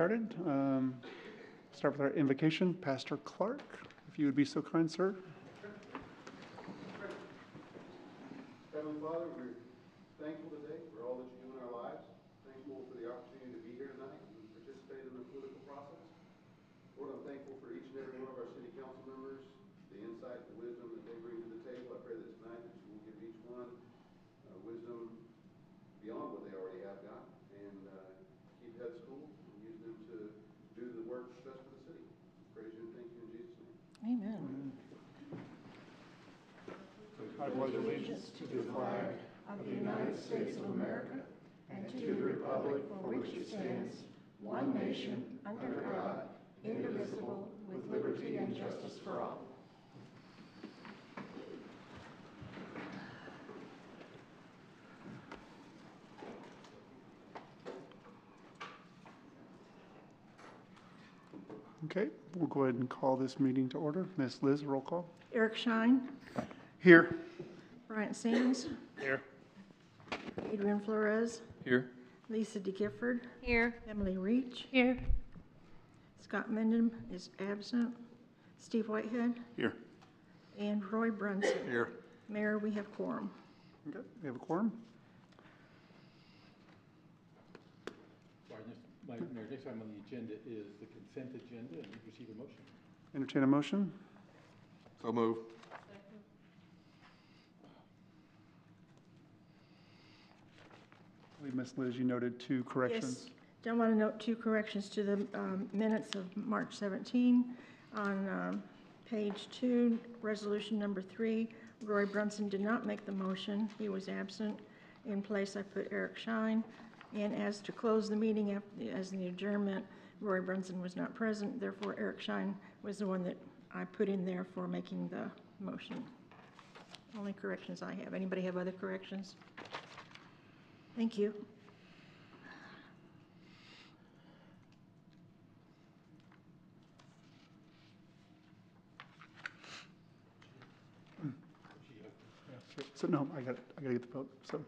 Started. Start with our invocation. Pastor Clark, if you would be so kind, sir. Heavenly Father, we're thankful today for all that you do in our lives. Thankful for the opportunity to be here tonight and participate in the political process. Lord, I'm thankful for each and every one of our city council members, the insight, the wisdom that they bring to the table. I pray that tonight that you will give each one wisdom beyond what they already have got, and keep heads cool and use them to do the work best for the city. Praise you and thank you in Jesus' name. Amen. I pledge allegiance to the flag Of the United States of America and to the republic for which it stands, one nation, under God, indivisible, with liberty and justice for all. Okay, we'll go ahead and call this meeting to order. Ms. Liz, roll call. Eric Shine, Here. Bryant Sands, Here. Adrian Flores, Here. Lisa DeGifford, Here. Emily Reach, Here. Scott Mendham is absent, Steve Whitehead, Here. and Roy Brunson. Here. Mayor, we have quorum. Okay, we have a quorum. Sorry, Mayor, next item on the agenda is the consent agenda, and we receive a motion. Entertain a motion. So move. I believe Ms. Liz, you noted 2 corrections. Yes, don't want to note 2 corrections to the minutes of March 17. On page 2, resolution number 3, Roy Brunson did not make the motion. He was absent. In place, I put Eric Shine. And as to close the meeting as the adjournment, Roy Brunson was not present. Therefore, Eric Shine was the one that I put in there for making the motion. Only corrections I have. Anybody have other corrections? Thank you. So no, I gotta get the vote. So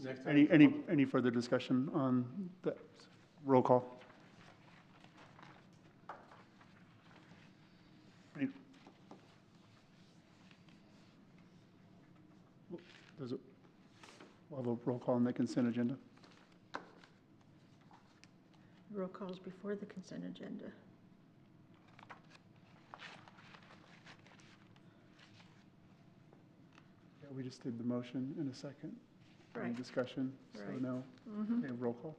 Next item. any further discussion on the roll call? We'll have a roll call on the consent agenda. Roll calls before the consent agenda. Yeah, we just did the motion in a second. Any Right. discussion? So Right. no. Mm-hmm. Okay, roll call.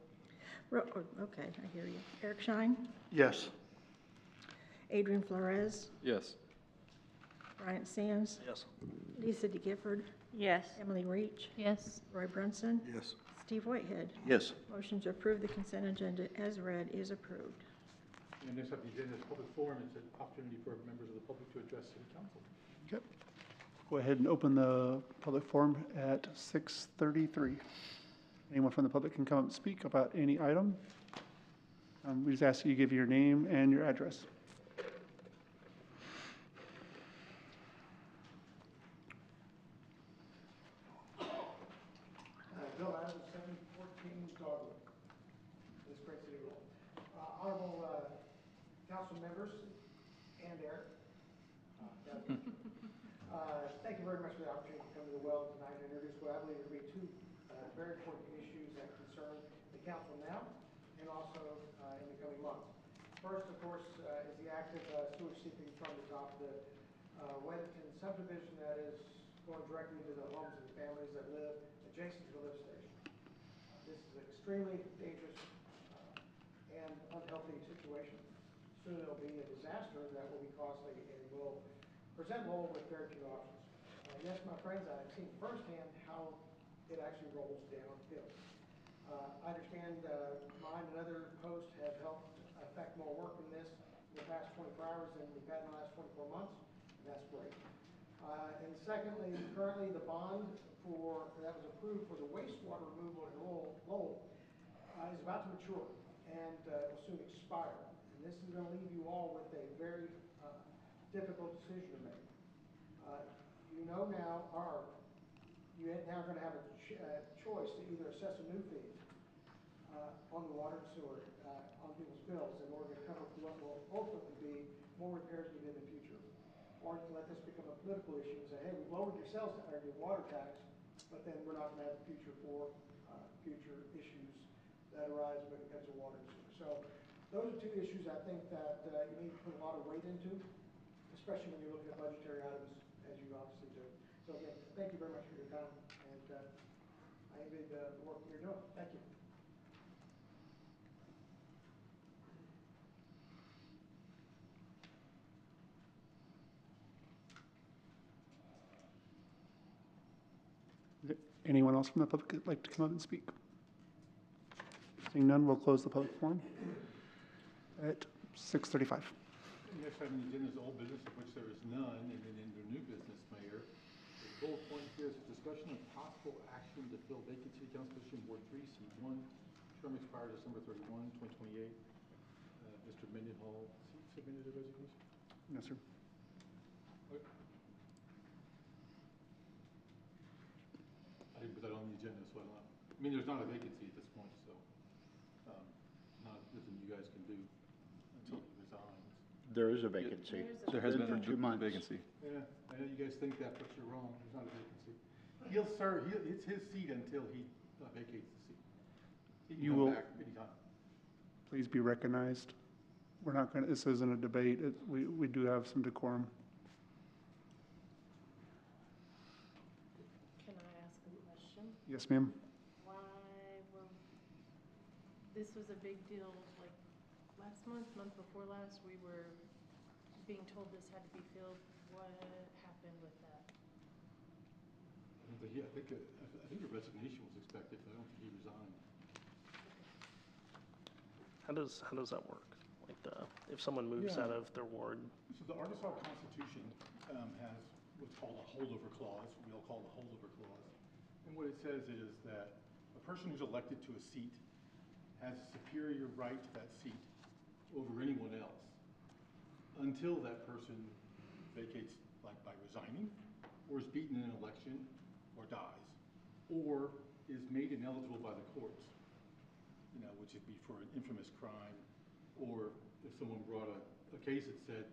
Okay, I hear you. Eric Shine, Yes. Adrian Flores, Yes. Bryant Sands, Yes. Lisa DeGifford, Yes. Emily Reach, Yes. Roy Brunson, Yes. Steve Whitehead. Yes. Motion to approve the consent agenda as read is approved. And next up the agenda is public forum. It's an opportunity for members of the public to address city council. Okay. Go ahead and open the public forum at 6:33. Anyone from the public can come up and speak about any item. We just ask that you give your name and your address. Bill Adams, 714 Dogwood, this great city of Lowell. Honorable council members and Eric, thank you very much for the opportunity to come to the well tonight and introduce what I believe to be 2 very important issues that concern the council now and also in the coming months. First, of course, is the active sewage seeping from the top of the Weatherton subdivision that is going directly to the homes and families that live adjacent to the lift station. This is an extremely dangerous and unhealthy situation. Soon it'll be a disaster that will be costly and will present Lowell with very few options. Yes, my friends, I've seen firsthand how it actually rolls downhill. I understand mine and other posts have helped affect more work in this in the past 24 hours than we've had in the last 24 months, and that's great. And secondly, currently the bond that was approved for the wastewater removal in Lowell is about to mature and will soon expire. And this is going to leave you all with a very difficult decision to make. You know now, you're now going to have a choice to either assess a new fee on the water and sewer, on people's bills in order to cover for what will ultimately be more repairs needed in the future. Or to let this become a political issue and say, hey, we've lowered your sales or your water tax, but then we're not going to have a future for future issues that arise when it comes to water and sewer. So those are two issues I think that you need to put a lot of weight into, especially when you're looking at budgetary items, as you obviously do. So again, thank you very much for your time, and I enjoyed the work you're doing. Thank you. Is there anyone else from the public that'd like to come up and speak? Seeing none, we'll close the public forum at 6:35. Next item on the agenda is old business, of which there is none, and then under new business, Mayor, the bullet point here is discussion of possible action to fill vacant city council position Ward 3, seat 1, term expires December 31, 2028. Mr. Mendenhall submitted a resignation? No, sir. I didn't put that on the agenda, so I don't know. I mean, there's not a vacancy at this point, so not nothing you guys can do until he resigns. There is a vacancy. There has been For 2 months. vacancy. Yeah, I know you guys think that, but you're wrong. There's not a vacancy. He'll serve, it's his seat until he vacates the seat. He can You come will- back anytime. Please be recognized. We're not going to, this isn't a debate. We do have some decorum. Can I ask a question? Yes, ma'am? Why were, this was a big deal, like, last month, month before last, we were being told this had to be filled. What happened with that? I think a resignation was expected, but I don't think he resigned. How does that work? Like if someone moves Yeah. out of their ward, So the Arkansas Constitution has what's called a holdover clause, we'll call it a holdover clause. And what it says is that a person who's elected to a seat has superior right to that seat over anyone else until that person vacates, like by resigning, or is beaten in an election, or dies, or is made ineligible by the courts, which would be for an infamous crime, or if someone brought a case that said,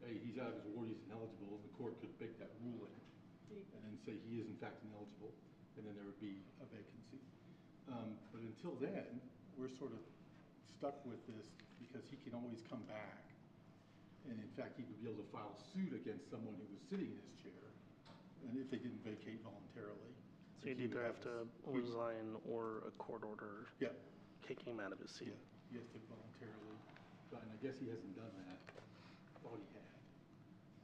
hey, he's out of his ward, he's ineligible, and the court could make that ruling, and then say he is in fact ineligible, and then there would be a vacancy. But until then, we're sort of stuck with this because he can always come back. And in fact, he would be able to file suit against someone who was sitting in his chair, and if they didn't vacate voluntarily. so you'd either have to resign or a court order Yeah, kicking him out of his seat. yeah, he has to voluntarily, but I guess he hasn't done that. Thought he had,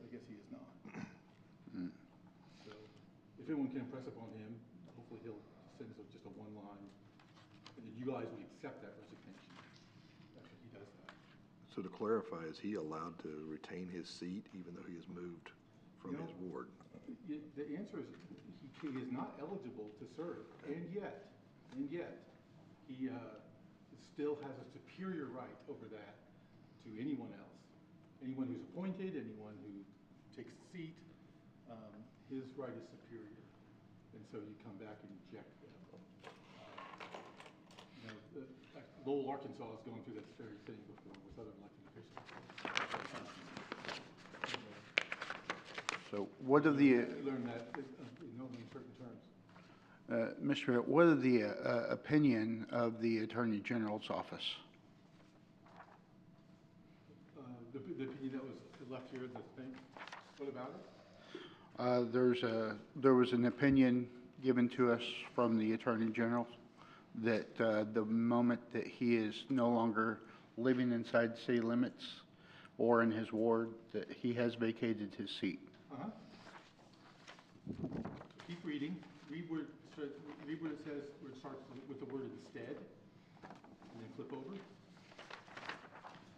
but I guess he has not. So if anyone can impress upon him, hopefully he'll send us just a one line, and then you guys would accept that resignation after he does that. So to clarify, is he allowed to retain his seat even though he has moved from No. his ward? The answer is he is not eligible to serve, and yet, he still has a superior right over that to anyone else. Anyone who's appointed, anyone who takes a seat, his right is superior. And so you come back and eject them. Lowell, Arkansas has gone through this very thing before with other elected officials. So what are the, You learn that in only certain terms. Mr. Mayor, what are the opinion of the Attorney General's office? The opinion that was left here in the thing, what about it? There was an opinion given to us from the Attorney General that the moment that he is no longer living inside city limits or in his ward, that he has vacated his seat. Uh-huh. Keep reading. Read what it says, where it starts with the word instead, and then flip over.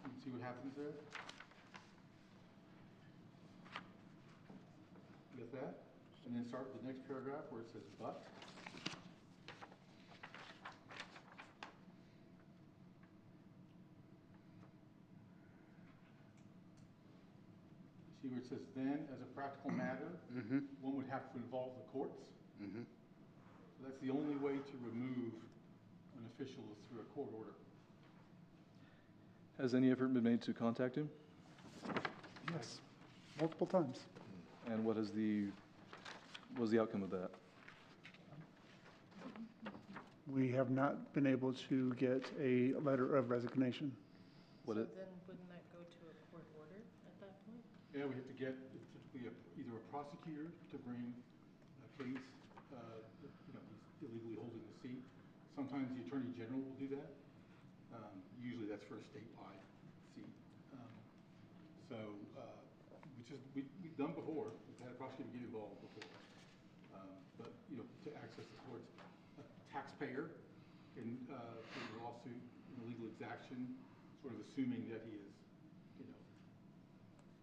And see what happens there. You got that? And then start with the next paragraph where it says but. See where it says then, as a practical matter, one would have to involve the courts. So that's the only way to remove an official is through a court order. Has any effort been made to contact him? Yes, multiple times. And what was the outcome of that? We have not been able to get a letter of resignation. What So it- then wouldn't that go to a court order at that point? Yeah, we have to get typically either a prosecutor to bring a case, he's illegally holding the seat. Sometimes the Attorney General will do that. Usually that's for a statewide seat. Which is, we've done before, we've had a prosecutor get involved before. But, to access the courts, a taxpayer can, bring a lawsuit, illegal exaction, sort of assuming that he is,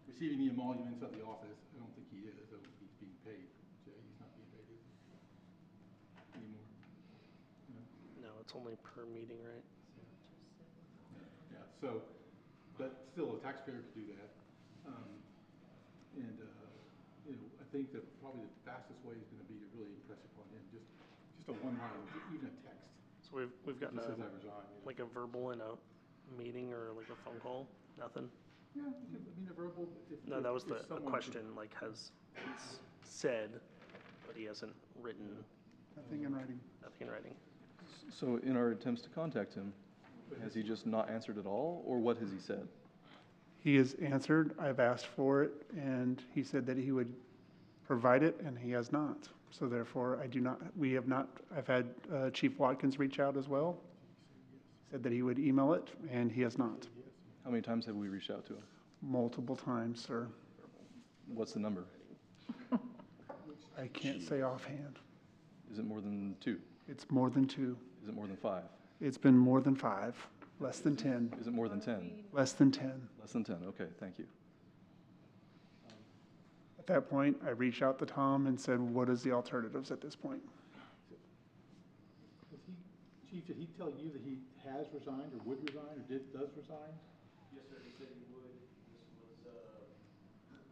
receiving the emoluments of the office. I don't think he is. I don't think he's being paid. Jay, he's not being paid anymore. No, it's only per meeting, right? Yeah, so, but still, a taxpayer could do that. I think that probably the fastest way is gonna be to really impress upon him, just a one line, even a text. So we've gotten Just a, says I resign. like a verbal in a meeting or like a phone call? Nothing? Yeah, a verbal, if. No, that was if a someone question, like has he's said, but he hasn't written Nothing in writing. nothing in writing. So in our attempts to contact him, has he just not answered at all, or what has he said? He has answered, I've asked for it, and he said that he would provide it, and he has not. So therefore, I've had Chief Watkins reach out as well. Said that he would email it, and he has not. How many times have we reached out to him? Multiple times, sir. What's the number? I can't say offhand. Is it more than 2? It's more than 2. Is it more than 5? It's been more than 5, less than 10, Is it more than 10? less than 10. Less than 10, okay, thank you. At that point, I reached out to Tom and said, what is the alternatives at this point? Chief, did he tell you that he has resigned or would resign or does resign? Yes, sir, he said he would.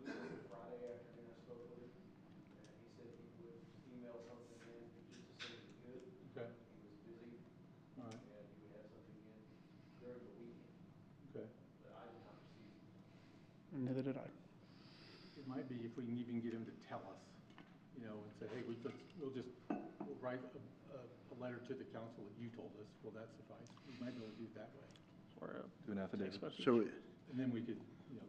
This was Friday afternoon I spoke with him, and he said he would email something in just to say he could. Okay. He was busy, All right, and he would have something in during the weekend, okay. but I did not receive it. And neither did I. It might be if we can even get him to tell us, and say, hey, we'll write a letter to the council that you told us. Will that suffice? We might be able to do it that way. Or a Do an affidavit. text message. So, And then we could,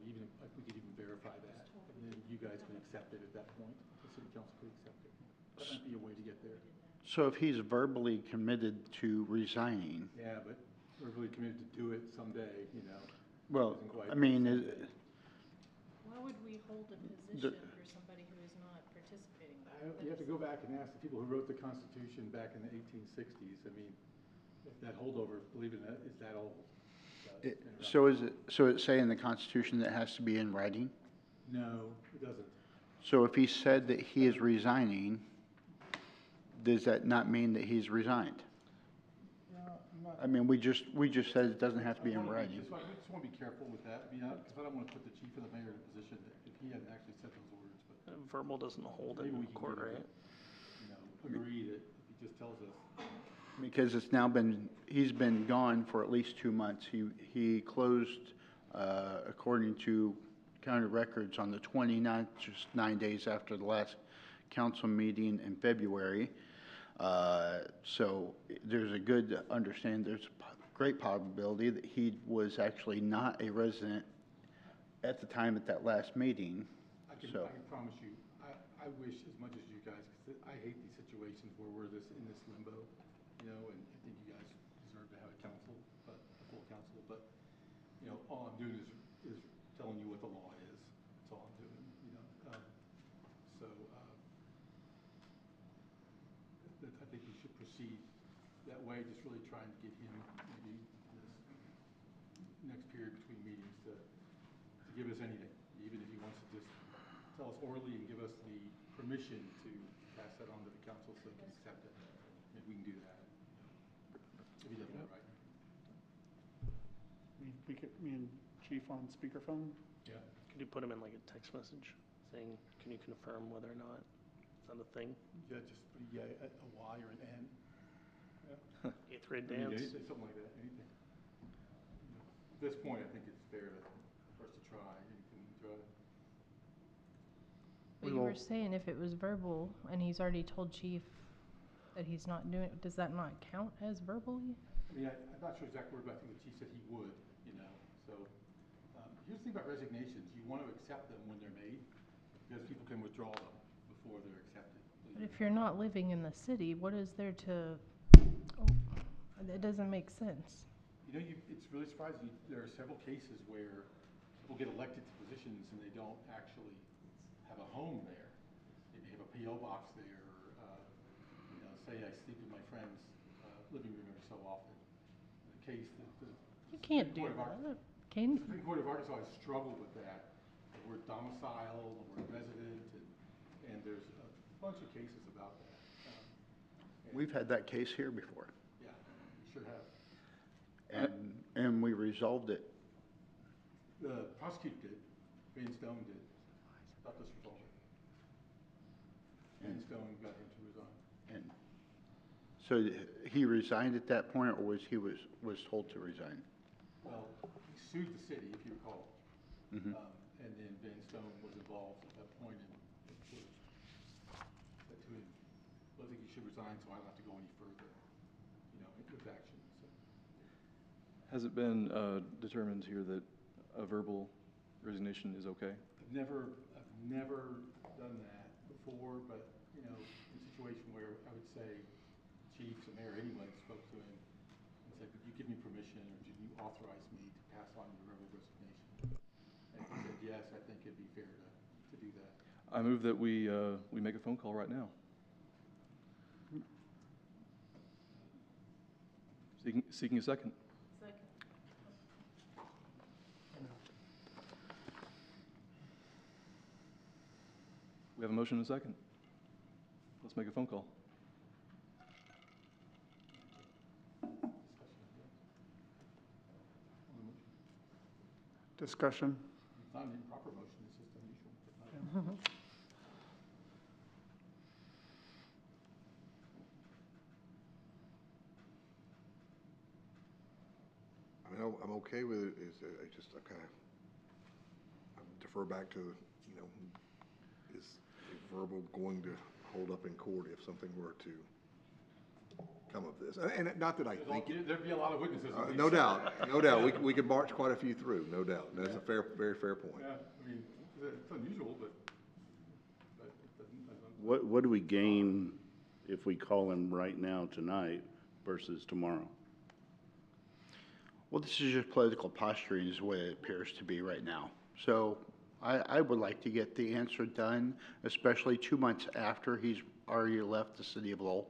even, we could even verify that. And then you guys can accept it at that point. The city council could accept it. That might be a way to get there. so if he's verbally committed to resigning, Yeah, but we're really committed to do it someday, well, Isn't quite I mean, someday. Why would we hold a position for somebody who is not participating? You have to go back and ask the people who wrote the Constitution back in the 1860s. I mean, if that holdover, believe it or not, is that old. so it's saying in the Constitution that has to be in writing? No, it doesn't. So if he said that he is resigning, does that not mean that he's resigned? I mean, we just said it doesn't have to be in writing. I just want to be careful with that, because I don't want to put the chief or the mayor in a position that if he hadn't actually said those words, but Verbal doesn't hold maybe in we can court, get him right? to, agree that if he just tells us. Because it's now he's been gone for at least 2 months. He closed, according to county records, on the 29th, just 9 days after the last council meeting in February. So there's a good understanding, there's a great probability that he was actually not a resident at the time at that last meeting. I can promise you, I wish as much as you guys, because I hate these situations where we're in this limbo, and I think you guys deserve to have a council, a full council, but, all I'm doing is telling you what the law is. That's all I'm doing, I think we should proceed that way, just really trying to get him maybe this next period between meetings to give us anything, even if he wants to just tell us orally and give us the permission to pass that on to the council so they can accept it. Maybe we can do that. If he doesn't want it right. Me and Chief on speakerphone? Yeah. Could you put him in like a text message saying, can you confirm whether or not? Is that a thing? Yeah, just put a Y or an N. Yeah. eighth grade I mean, dance. something like that, anything. You know, at this point, I think it's fair for us to try anything we can try. But We you will- were saying if it was verbal and he's already told chief that he's not doing it, does that not count as verbally? I mean, I'm not sure exactly word, but I think the chief said he would, you know, so. Here's the thing about resignations, you want to accept them when they're made, because people can withdraw them before they're accepted. But if you're not living in the city, what is there to, that doesn't make sense. You know, it's really surprising, there are several cases where people get elected to positions and they don't actually have a home there. They may have a P.O. box there, or, you know, say I sleep in my friend's living room every so often. The case that You can't do Supreme Court of that. Can, The Supreme Court of Arkansas has struggled with that, the word domicile, the word resident, and there's a bunch of cases about that. We've had that case here before, Yeah, we sure have. and we resolved it. The prosecutor did, Van Stone did, Douglas resolved it. Van Stone got him to resign. And so he resigned at that point, or was told to resign? Well, he sued the city, if you recall. Mhm. And then Van Stone was involved at that point and sort of said to him, well, I think you should resign so I don't have to go any further, you know, with action, so. Has it been determined here that a verbal resignation is okay? I've never done that before, but, you know, in a situation where I would say chiefs and mayor anyway spoke to him and said, would you give me permission or did you authorize me to pass on your verbal resignation? And he said, yes, I think it'd be fair to do that. I move that we make a phone call right now. Seeking a second. second. We have a motion and a second. Let's make a phone call. Discussion. It's not an improper motion, it's just unusual. But not- I mean, I'm okay with it, I just, I kind of, I defer back to, you know, is a verbal going to hold up in court if something were to come of this? And not that I think, There'd be a lot of witnesses. no doubt, no doubt, we could march quite a few through, no doubt. That's a very fair point. Yeah, I mean, it's unusual, but it doesn't. What do we gain if we call him right now tonight versus tomorrow? Well, this is just political posturing is what it appears to be right now. So I would like to get the answer done, especially 2 months after he's already left the city of Lowell.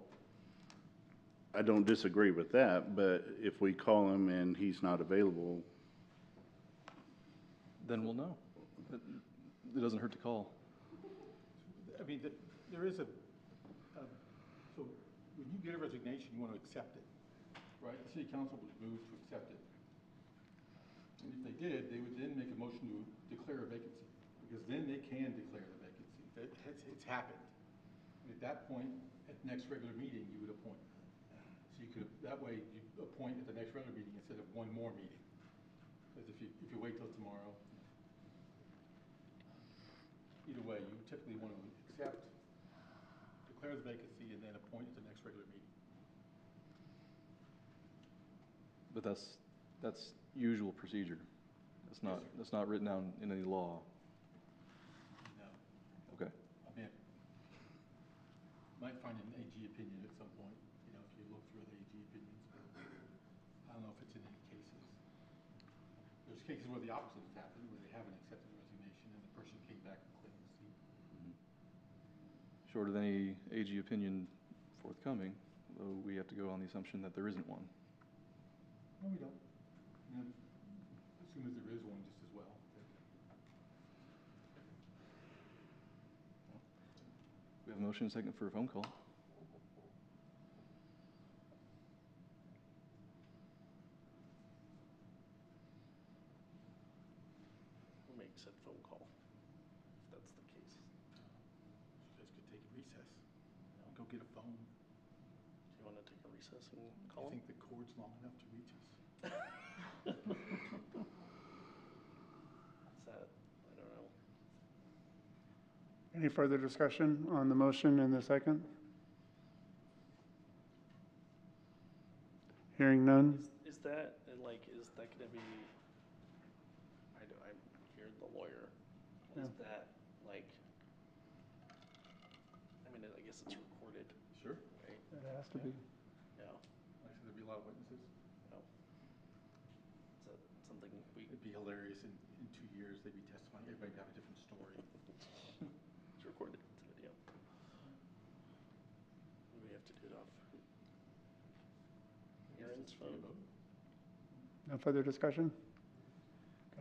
I don't disagree with that, but if we call him and he's not available, Then we'll know. It doesn't hurt to call. I mean, there is so when you get a resignation, you want to accept it, right? The city council would move to accept it. And if they did, they would then make a motion to declare a vacancy, because then they can declare the vacancy. It's happened. And at that point, at the next regular meeting, you would appoint. So you could, that way, you appoint at the next regular meeting instead of one more meeting. Because if you wait till tomorrow, either way, you typically want to accept, declare the vacancy, and then appoint at the next regular meeting. But that's usual procedure. That's not written down in any law. No. Okay. I mean, might find an AG opinion at some point, you know, if you look through the AG opinions, but I don't know if it's in any cases. There's cases where the opposite has happened, where they haven't accepted the resignation and the person came back and claimed the seat. Short of any AG opinion forthcoming, though we have to go on the assumption that there isn't one. No, we don't. You know, assume that there is one just as well. We have a motion and a second for a phone call. We'll make said phone call, if that's the case. You guys could take a recess, go get a phone. want to take a recess and I call him? think the cord's long enough to reach us. Is that, I don't know. Any further discussion on the motion in the second? Hearing none? Is that, like, is that gonna be, I'm here, the lawyer. Is that, like, I mean, I guess it's recorded, Sure. right? It has to be. Yeah, Actually, there'd be a lot of witnesses. no. Is that something we, It'd be hilarious in 2 years, they'd be testifying, everybody'd have a different story. it's recorded, it's a video. We have to do it off Aaron's phone. No further discussion?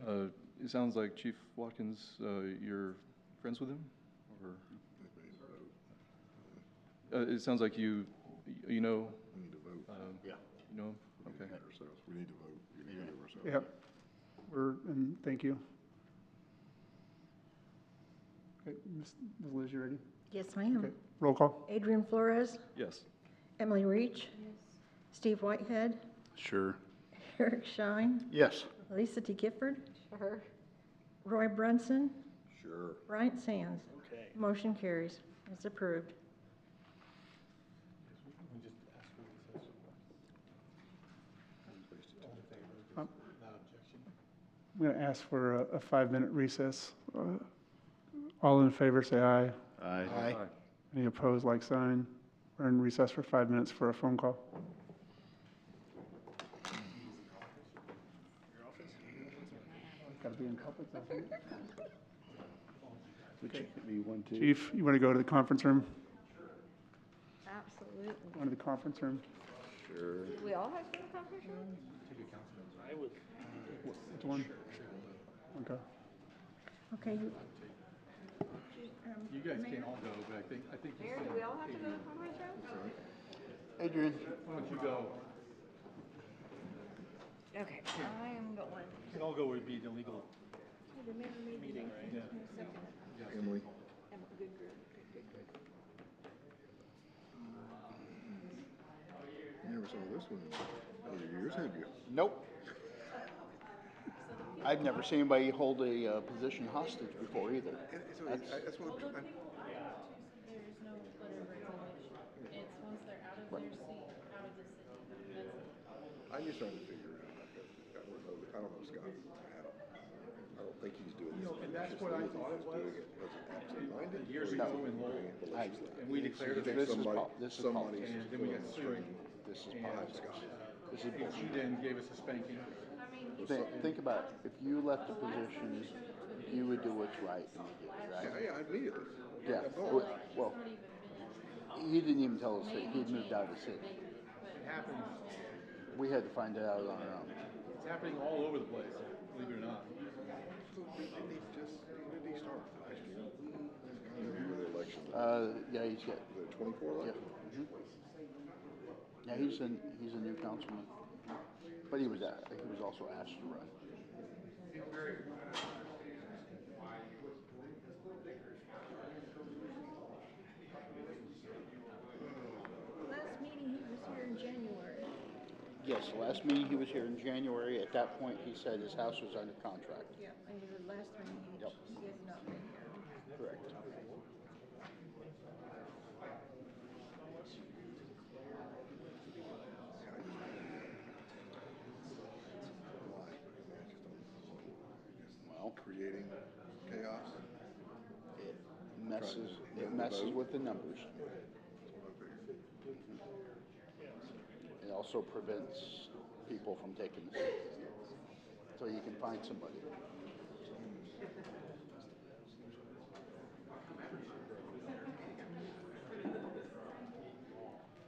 It sounds like Chief Watkins, you're friends with him, or? It sounds like you know, We need to vote. Yeah. you know him? Okay. Ourselves. We need to vote. We need to give ourselves. Yep. And thank you. Okay, Ms. Liz, you ready? Yes, I am. Okay, roll call. Adrian Flores, Yes. Emily Reach, Steve Whitehead, Sure. Eric Shine, Yes. Lisa T. Gifford. Sure. Roy Brunson, Sure. Bryant Sands. Okay. Motion carries. It's approved. We just ask for recess. All in favor? Um, Without objection? I'm going to ask for a 5-minute recess. All in favor, say aye. Aye. Any opposed, like sign. We're in recess for 5 minutes for a phone call. Got to be in public, doesn't it? Which could be 1, 2. Chief, you want to go to the conference room? Absolutely. Go to the conference room. Sure. Do we all have to go to conference room? I would, Which one? Okay. Okay, You guys can't all go, but I think. Mayor, do we all have to go to conference room? Adrian? Why don't you go? Okay, I am going. You can all go, would be an illegal. meeting, right? Yeah. Emily? Good group, good group. You never saw this one in other years, have you? Nope. I've never seen anybody hold a position hostage before either. That's what Although people I talked to said there is no letter of resignation. It's once they're out of their seat, out of the city, that's it. I'm just trying to figure it out. I don't know Scott. I don't think he's doing this. And that's what I thought it was. Absent-minded? Years or ago is he in Lowell, doing it maliciously? and we declared You it. think This is somebody's And then we got pulling the sued. string This is behind politics. Scott. This is He bullshit. then gave us a spanking. Think about it. If you left the position, you would do what's right immediately, right? Yeah, immediately. Yeah. I'm going. Well, he didn't even tell us that he'd moved out of the city. It happens, We had to find it out on our own. it's happening all over the place, believe it or not. So didn't he when did he start last year? I remember the election. Yeah, he's got, The 24 yeah. election? Yeah, he's a new councilman. But he was also asked to run. last meeting, he was here in January. Yes, the last meeting he was here in January. At that point, he said his house was under contract. Yeah, and the last time Yep. he had not been here. Correct. Well, Creating chaos? it messes with the numbers. It also prevents people from taking the seat. So you can find somebody.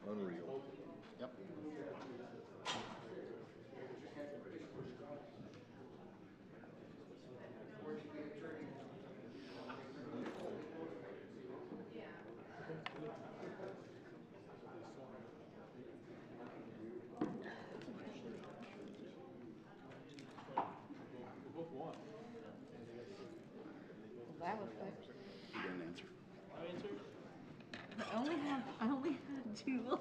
Unreal. Yep. That was quick. He didn't answer. I only had Too loud.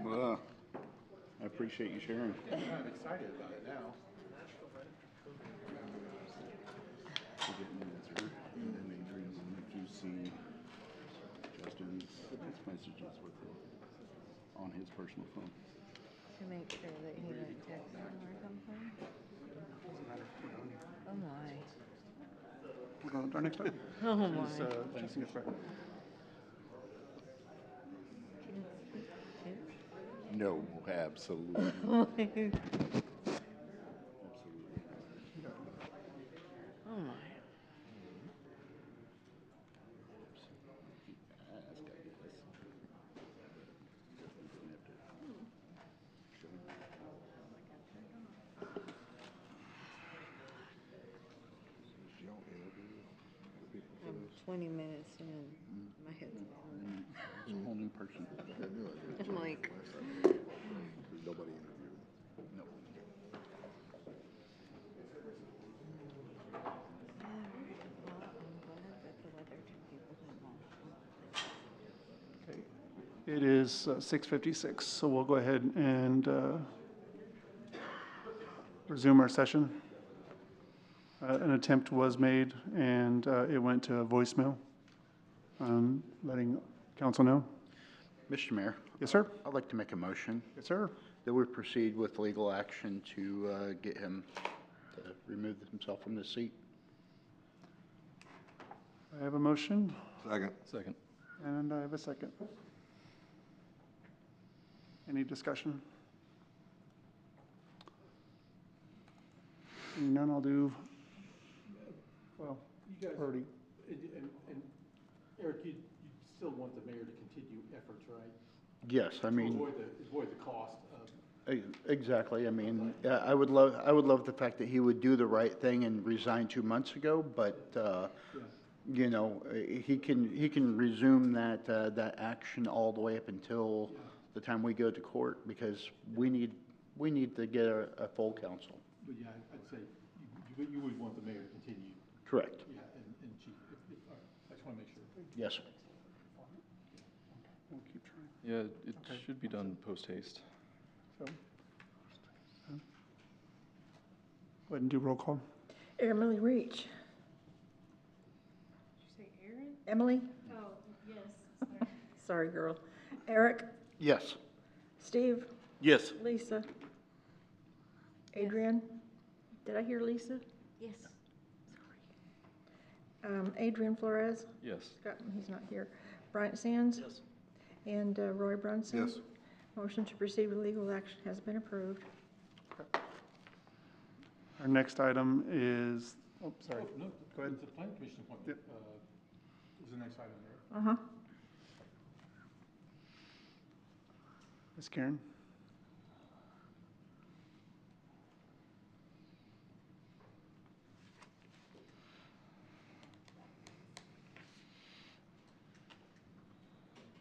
Well, I appreciate you sharing. I'm kind of excited about it now. We didn't answer, and then Adrian wanted to see Justin's text messages with him on his personal phone. To make sure that he didn't text him or something. Oh my. We're going to our next item. Oh my. Is, Justin gets back. No, absolutely. Oh my. Y'all interview the people for I'm this? 20 minutes in. My head's pounding. It's a whole new person. I had no idea. I'm like, There's nobody interviewing. No. well, I'm glad that the other two people didn't want. Okay. It is 6:56, so we'll go ahead and resume our session. An attempt was made, and it went to voicemail. Letting council know. Mr. Mayor, Yes, sir? I'd like to make a motion Yes, sir. that we proceed with legal action to get him to remove himself from the seat. I have a motion, Second. Second. and I have a second. Any discussion? Seeing none, I'll do, well, You guys, already. and Eric, you still want the mayor to continue efforts, right? Yes, I mean. To avoid the cost of. Exactly. I mean, I would love the fact that he would do the right thing and resign 2 months ago, but, you know, he can resume that action all the way up until the time we go to court, because we need to get a full council. But yeah, I'd say you would want the mayor to continue. Correct. Yeah, and chief, all right, I just want to make sure. Yes, sir. We'll keep trying. Yeah, it Okay. should be done post haste. So, go ahead and do roll call. Emily Reach. Did you say Aaron? Emily? Oh, yes, sorry. Sorry, girl. Eric? Yes. Steve? Yes. Lisa? Adrian? Did I hear Lisa? Yes. Adrian Flores? Yes. He's not here. Bryant Sands? Yes. And Roy Brunson? Yes. Motion to proceed with legal action has been approved. Our next item is, oh, sorry. Oh, no, Go ahead. The planning commission appointment, is the next item there. Uh-huh. Ms. Karen?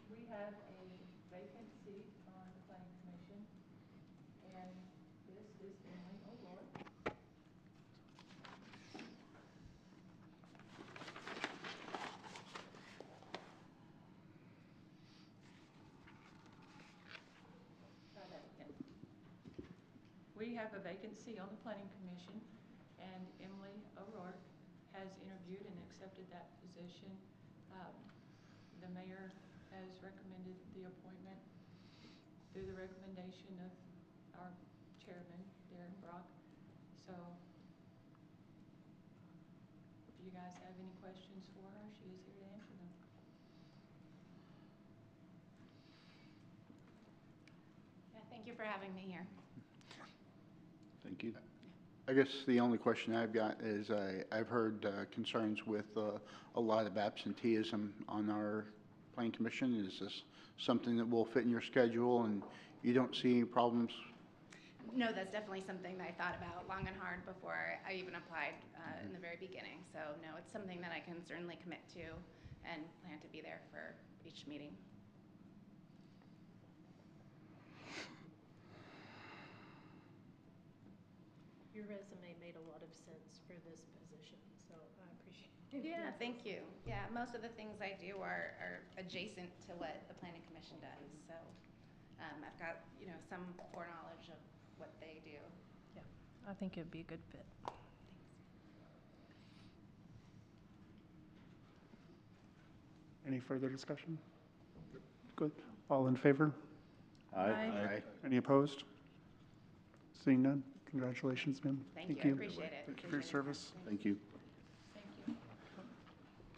We have a vacant seat on the planning commission, and this is Emily O'Rourke. Try that again. We have a vacancy on the planning commission, and Emily O'Rourke has interviewed and accepted that position. The mayor has recommended the appointment through the recommendation of our chairman, Darren Brock. So if you guys have any questions for her, she is here to answer them. Yeah, thank you for having me here. Thank you. I guess the only question I've got is I've heard concerns with a lot of absenteeism on our planning commission. Is this something that will fit in your schedule and you don't see any problems? No, that's definitely something that I thought about long and hard before I even applied in the very beginning. So no, it's something that I can certainly commit to and plan to be there for each meeting. Your resume made a lot of sense for this position, so I appreciate it. Yeah, thank you. Yeah, most of the things I do are adjacent to what the planning commission does, so I've got, some foreknowledge of what they do. Yeah, I think it'd be a good fit. Any further discussion? Good. All in favor? Aye. Any opposed? Seeing none, congratulations, ma'am. Thank you, I appreciate it. Thank you for your service. Thank you. Thank you.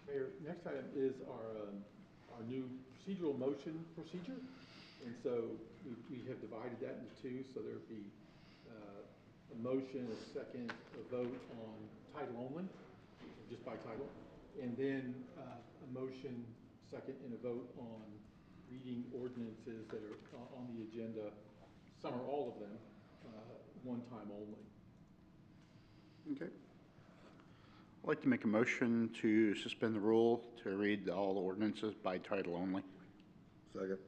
Mayor, next item is our new procedural motion procedure. And so we have divided that into two, so there'd be a motion, a second, a vote on title only, just by title, and then a motion, second, and a vote on reading ordinances that are on the agenda, some or all of them, one time only. Okay. I'd like to make a motion to suspend the rule to read all ordinances by title only. Second.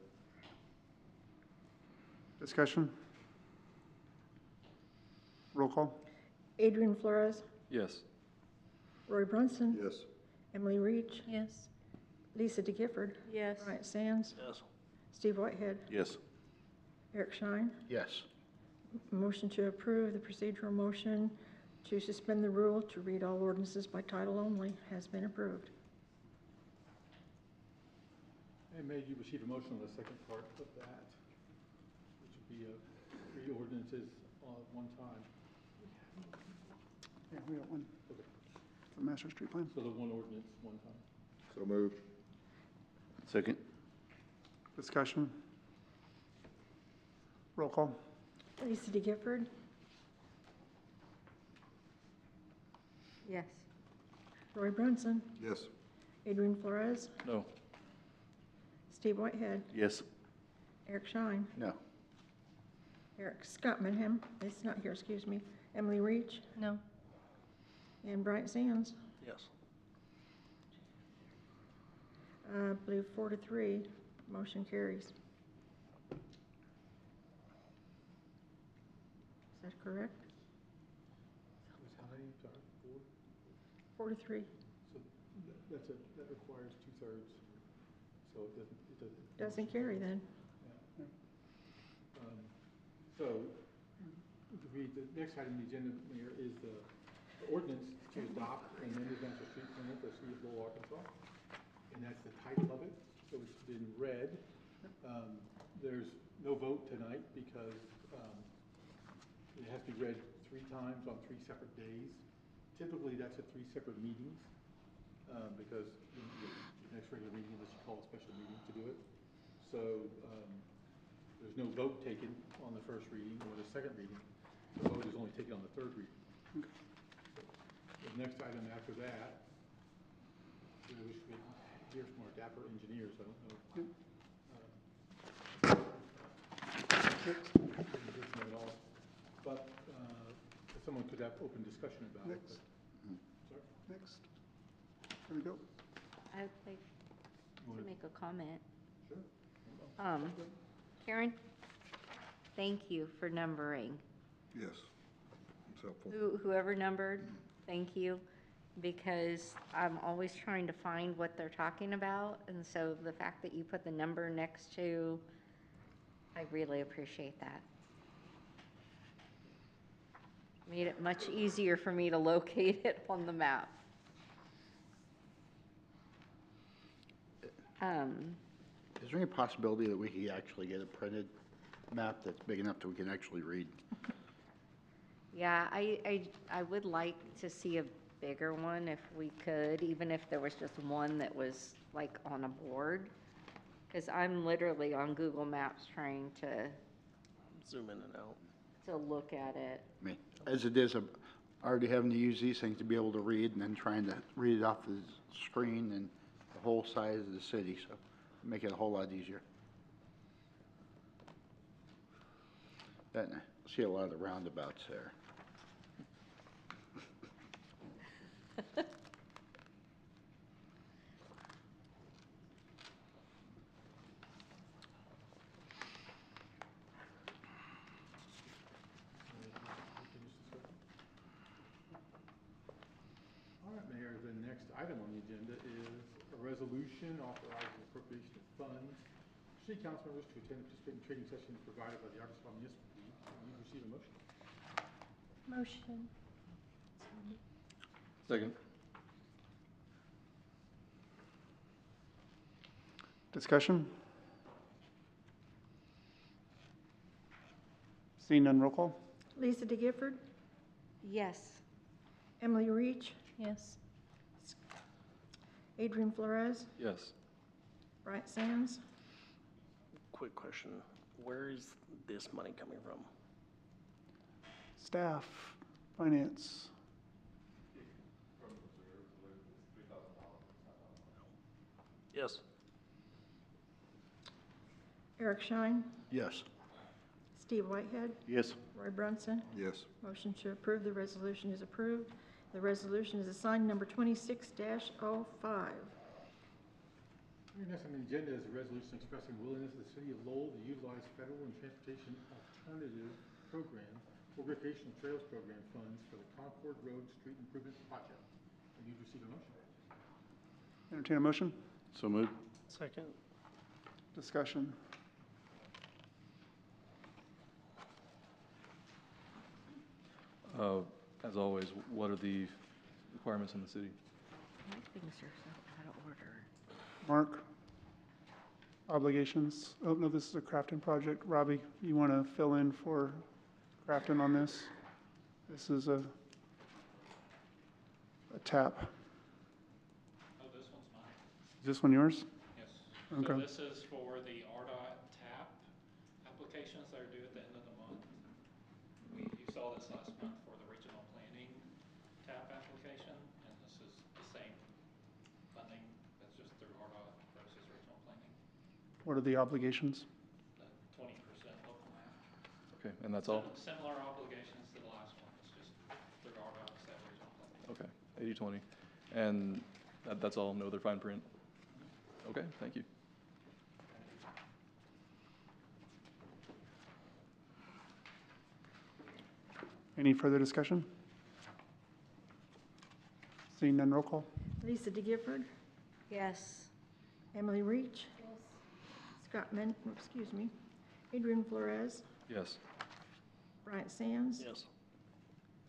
Discussion? Roll call? Adrian Flores, Yes. Roy Brunson, Yes. Emily Reach, Yes. Lisa DeGifford, Yes. Bryant Sands, Yes. Steve Whitehead, Yes. Eric Shine. Yes. Motion to approve the procedural motion to suspend the rule to read all ordinances by title only has been approved. And may you receive a motion on the second part of that, which would be read ordinances all at one time. Yeah, we got one. Okay. The master street plan. So the one ordinance, one time. So moved. Second. Discussion? Roll call? Lisa DeGifford, Yes. Roy Brunson, Yes. Adrian Flores, No. Steve Whitehead, Yes. Eric Shine, No. Eric Scott Manham, is not here, excuse me, Emily Reach, No. and Bryant Sands. Yes. I believe 4-3, motion carries. Is that correct? Was how many, sorry, 4-3, So that requires 2/3. So it doesn't. doesn't carry then. Yeah. So, the next item on the agenda, Mayor, is the ordinance to adopt an amended master street plan for the city of Lowell, Arkansas. And that's the title of it, so it's been read. There's no vote tonight because it has to be read 3 times on 3 separate days. Typically, that's at 3 separate meetings because the next regular meeting, unless you call a special meeting to do it. So there's no vote taken on the first reading or the second reading. The vote is only taken on the third reading. The next item after that, we wish we could hear from our dapper engineers, I don't know. Didn't hear from them at all. But if someone could have open discussion about it. Next. Sorry? Next. There we go. I'd like to make a comment. Sure. Karen, thank you for numbering. Yes. It's helpful. Whoever numbered, thank you, because I'm always trying to find what they're talking about, and so the fact that you put the number next to, I really appreciate that. Made it much easier for me to locate it on the map. Is there any possibility that we could actually get a printed map that's big enough that we can actually read? Yeah, I would like to see a bigger one if we could, even if there was just one that was like on a board. Because I'm literally on Google Maps trying to Zoom in and out. look at it. I mean, as it is, I'm already having to use these things to be able to read and then trying to read it off the screen and the whole size of the city, so make it a whole lot easier. And I see a lot of the roundabouts there. All right, Mayor, the next item on the agenda is a resolution authorizing appropriation of funds city council members to attend and participate in training sessions provided by the Arkansas Municipal League. Need to receive a motion. Motion. Second. Discussion? Seeing none, roll call. Lisa DeGifford, Yes. Emily Reach, Yes. Adrian Flores, Yes. Bryant Sands. Quick question, where is this money coming from? Staff, finance. Yes. Eric Shine, Yes. Steve Whitehead, Yes. Roy Brunson. Yes. Motion to approve the resolution is approved. The resolution is assigned number 26-05. Next on the agenda is a resolution expressing willingness of the city of Lowell to utilize federal and transportation alternative programs or recreational trails program funds for the Concord Road Street Improvement Project. I need to receive a motion. Entertain a motion? So moved. Second. Discussion? As always, what are the requirements in the city? Things are so out of order. Mark? Obligations? Oh, no, this is a Crafton project. Robbie, you want to fill in for Crafton on this? This is a tap. Oh, this one's mine. Is this one yours? Yes. Okay. So this is for the RDOT TAP applications that are due at the end of the month. You saw this last month for the regional planning TAP application, and this is the same funding that's just through RDOT versus regional planning, What are the obligations? the 20% local match. Okay, and that's all? Similar obligations to the last one, it's just through RDOT instead of regional planning. Okay, 80/20. And that's all, no other fine print? Okay, thank you. Any further discussion? Seeing none, roll call. Lisa DeGifford, Yes. Emily Reach, Yes. Scott Men, excuse me, Adrian Flores, Yes. Bryant Sands, Yes.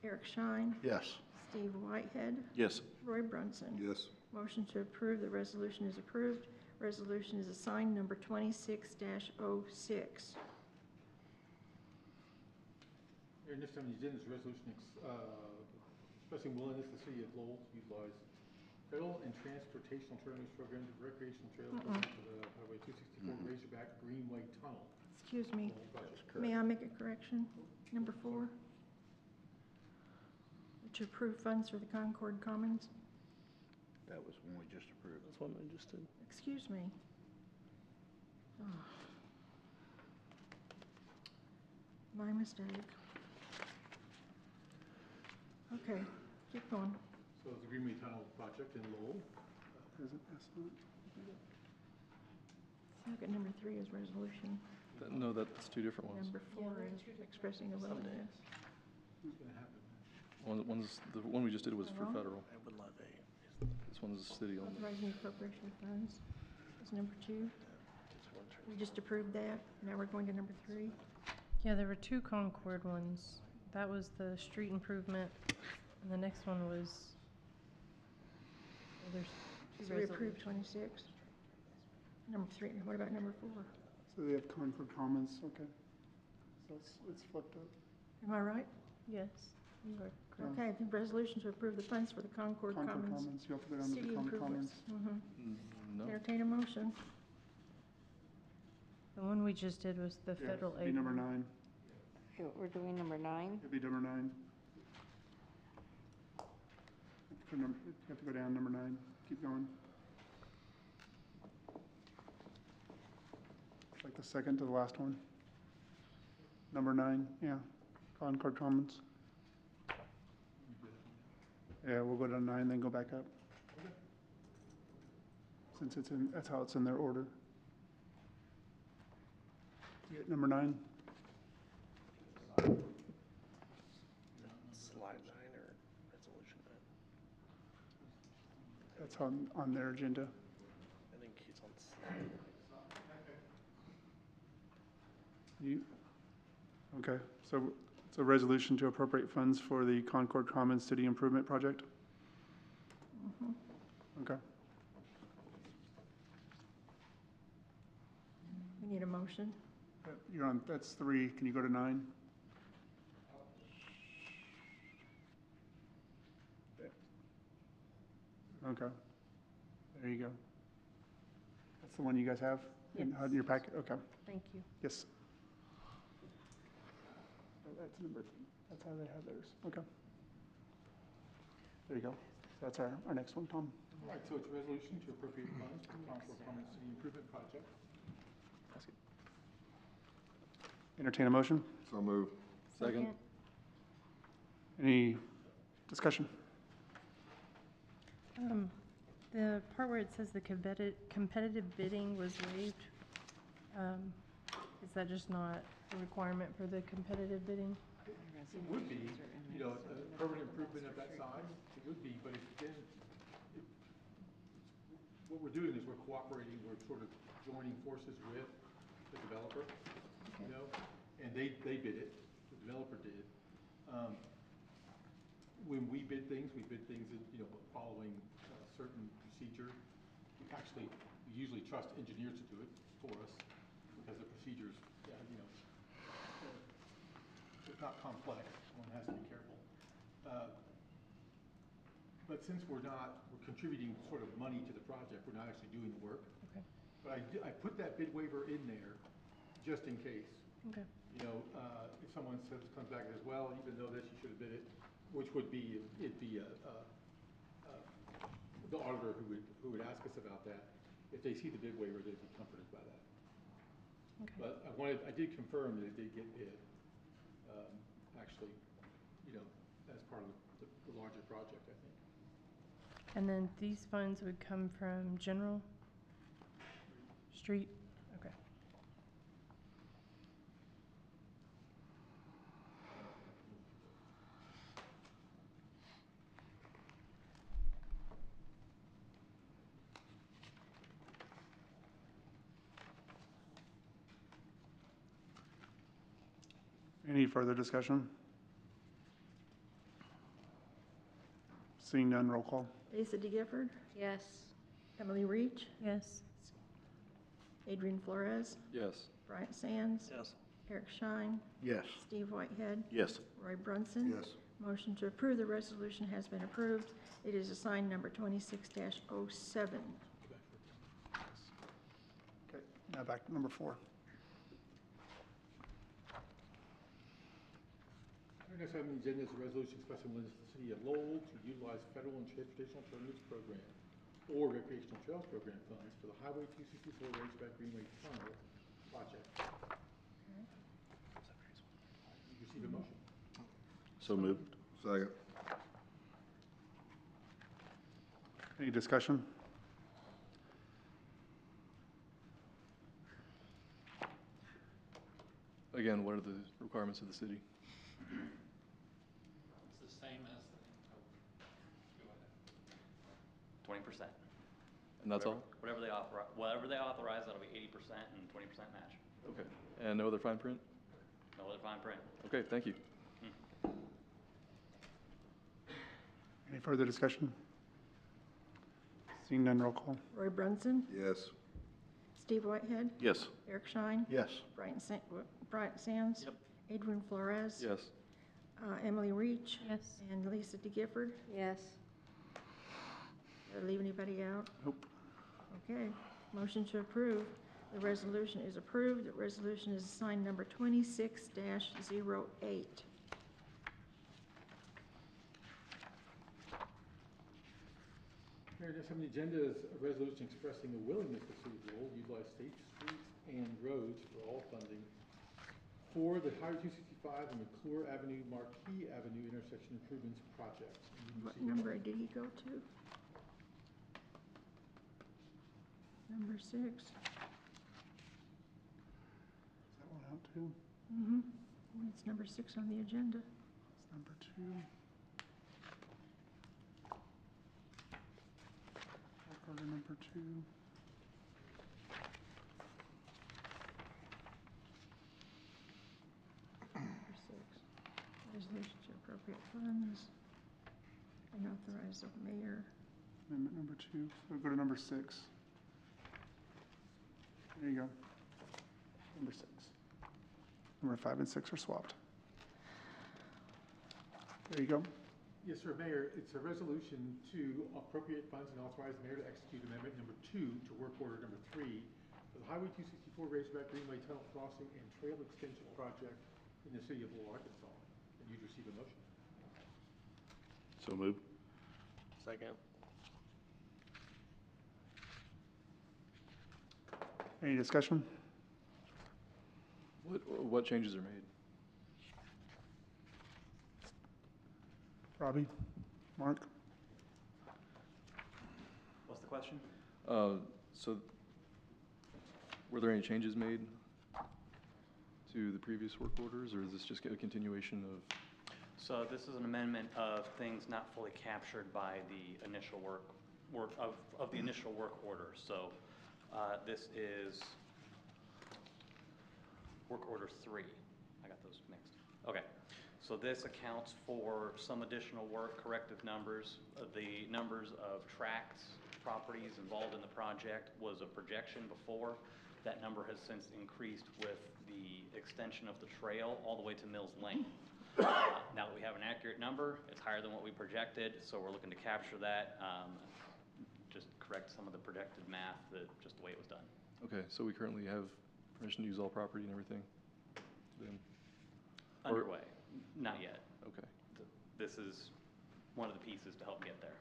Eric Shine, Yes. Steve Whitehead, Yes. Roy Brunson. Yes. Motion to approve, the resolution is approved. Resolution is assigned number 26-06. Here, next on the agenda is a resolution expressing willingness of the city of Lowell to utilize federal and transportation alternatives programs of recreational trails program for the Highway 264 Razorback Greenway Tunnel. Excuse me, Lowell project. may I make a correction? Number 4. To approve funds for the Concord Commons. That was one we just approved. That's one we just did. Excuse me. Oh. My mistake. Okay, keep going. So it's the Greenway Tunnel project in Lowell. Is it this one? Look at number 3 is resolution. No, that's two different ones. Number 4 is expressing a willingness. What's going to happen? The one we just did was for Well, federal. I would love a. This one's city only. Authorizing appropriation of funds is number 2. We just approved that. Now we're going to number 3. Yeah, there were 2 Concord ones. That was the street improvement, and the next one was, there's 2 So we approved 26. Number 3, what about number 4? So they have Concord Commons, okay. So it's flipped up. Am I right? Yes, you are correct. Okay, the resolution to approve the funds for the Concord Concord Commons. Commons, you have to go down to City the Concord Commons. improvements. No. Entertain a motion. The one we just did was the Yeah, federal it'd be aid. number one. 9. We're doing number 9? It'd be number 9. You have to go down number 9. Keep going. It's like the second to the last one. Number 9, yeah. Concord Commons. Yeah, we'll go to 9, then go back up. Since it's in, that's how it's in their order. You get number 9? Slide 9 or resolution 9? That's on their agenda. I think he's on slide. You, okay, so it's a resolution to appropriate funds for the Concord Commons City Improvement Project? Okay. We need a motion. You're on, that's 3. Can you go to 9? Okay. There you go. That's the one you guys have in your packet? Okay. Thank you. Yes. That's number, that's how they have theirs. Okay. There you go. That's our next one, Tom. All right, so it's a resolution to appropriate funds for the Concord Commons City Improvement Project. Entertain a motion? So move. Second. Any discussion? The part where it says the competitive bidding was waived, is that just not a requirement for the competitive bidding? It would be, you know, a permanent improvement of that size, it would be, but again, what we're doing is we're cooperating, we're sort of joining forces with the developer, you know, and they bid it, the developer did. When we bid things, you know, following a certain procedure. We usually trust engineers to do it for us because the procedures, you know, it's not complex. One has to be careful. But since we're contributing sort of money to the project, we're not actually doing the work. Okay. But I put that bid waiver in there just in case. Okay. You know, if someone comes back and says, well, even though this, you should have bid it, which would be, it'd be the auditor who would ask us about that. If they see the bid waiver, they'd be comforted by that. Okay. But I did confirm that it did get bid, actually, you know, as part of the larger project, I think. And then these funds would come from general? Street? Okay. Any further discussion? Seeing none, roll call. Lisa DeGifford, Yes. Emily Reach, Yes. Adrian Flores, Yes. Bryant Sands, Yes. Eric Shine, Yes. Steve Whitehead, Yes. Roy Brunson. Yes. Motion to approve the resolution has been approved. It is assigned number 26-07. Okay, now back to number 4. Our next item on the agenda is a resolution expressing willingness of the city of Lowell to utilize federal and transportation alternatives program or recreational trails program funds for the Highway 264 Raceback Greenway Tunnel project. You receive a motion. So moved. Second. Any discussion? Again, what are the requirements of the city? It's the same as the, go ahead. 20%. And that's all? Whatever they authorize, that'll be 80% and 20% match. Okay. And no other fine print? No other fine print. Okay, thank you. Any further discussion? Seeing none, roll call. Roy Brunson, Yes. Steve Whitehead, Yes. Eric Shine, Yes. Bryant Sands, Yep. Adrian Flores, Yes. Emily Reach, Yes. and Lisa DeGifford. Yes. Did I leave anybody out? Nope. Okay, motion to approve. The resolution is approved. The resolution is assigned number 26-08. Mayor, next on the agenda is a resolution expressing a willingness of the city of Lowell to utilize state streets and roads for all funding for the Highway 265 and McClure Avenue, Marquee Avenue intersection improvements project. What number did he go to? Number 6. Is that one out too? Mm-hmm. It's number 6 on the agenda. It's number 2. Work order number 2. funds and authorize the mayor. Amendment number 2, so go to number 6. There you go. Number 6. Number 5 and 6 are swapped. There you go. Yes, sir, Mayor, it's a resolution to appropriate funds and authorize the mayor to execute amendment number 2 to work order number 3 for the Highway 264 Razorback Greenway Tunnel Crossing and Trail Extension Project in the city of Lowell, Arkansas. And you'd receive a motion. So moved. Second. Any discussion? What changes are made? Robbie? Mark? What's the question? So, were there any changes made to the previous work orders, or is this just a continuation of? So this is an amendment of things not fully captured by the initial work of the initial work order. So this is work order 3. I got those mixed. Okay. So this accounts for some additional work, corrective numbers. The numbers of tract properties involved in the project was a projection before. That number has since increased with the extension of the trail all the way to Mills Lane. Now that we have an accurate number, it's higher than what we projected, so we're looking to capture that, just correct some of the projected math, just the way it was done. Okay, so we currently have permission to use all property and everything then? Underway, not yet. Okay. This is one of the pieces to help get there.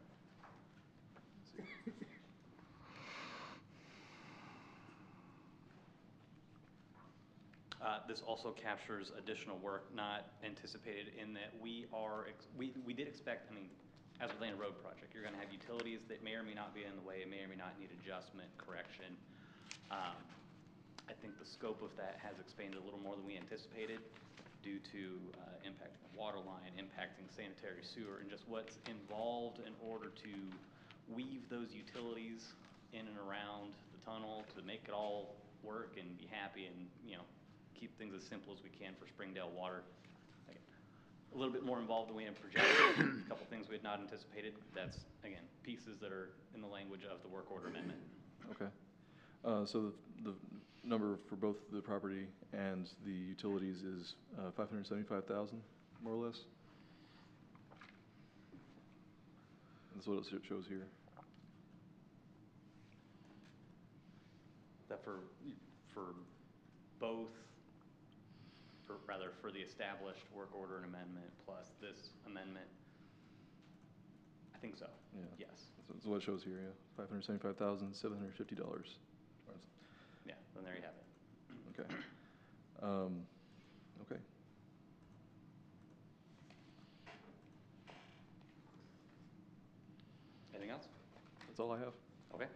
This also captures additional work not anticipated in that we did expect, I mean, as with any road project, you're going to have utilities that may or may not be in the way, may or may not need adjustment, correction. I think the scope of that has expanded a little more than we anticipated due to impacting the water line, impacting sanitary sewer, and just what's involved in order to weave those utilities in and around the tunnel to make it all work and be happy and, you know, keep things as simple as we can for Springdale Water. Again, a little bit more involved than we had projected, a couple things we had not anticipated. That's, again, pieces that are in the language of the work order amendment. Okay. So the number for both the property and the utilities is $575,000, more or less? That's what it shows here. That for both, for the established work order and amendment plus this amendment? I think so. Yeah. Yes. That's what it shows here, yeah. $575,750. Yeah, then there you have it. Okay. Okay. Anything else? That's all I have. Okay.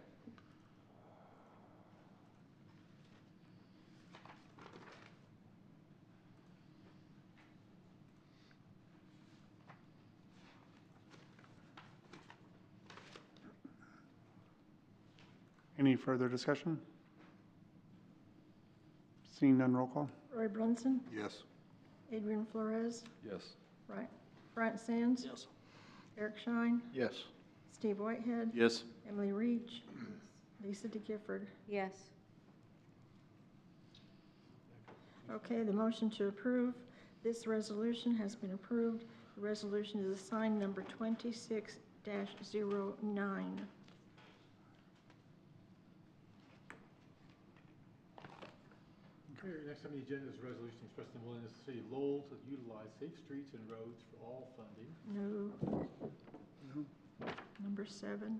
Any further discussion? Seeing none, roll call. Roy Brunson, Yes. Adrian Flores, Yes. Bryant Sands, Yes. Eric Shine, Yes. Steve Whitehead, Yes. Emily Reach, Lisa DeGifford. Yes. Okay, the motion to approve this resolution has been approved. The resolution is assigned number 26-09. Mayor, next on the agenda is a resolution expressing the willingness of the city of Lowell to utilize safe streets and roads for all funding. No. Number 7.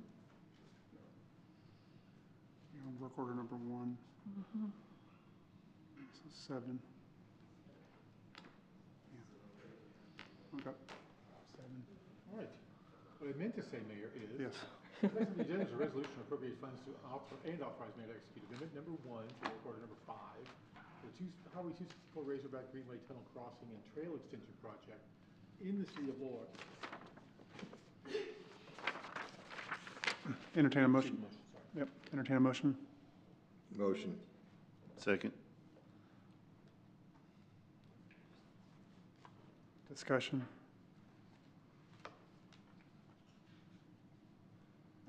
You're on work order number 1. This is 7. Yeah. Okay. 7. All right. What I meant to say, Mayor, is. Yes. Next on the agenda is a resolution to appropriate funds to authorize mayor to execute amendment number 1 to work order number 5 for the Highway 264 Razorback Greenway Tunnel Crossing and Trail Extension Project in the city of Lowell. Entertain a motion. Yep, entertain a motion. Motion. Second. Discussion.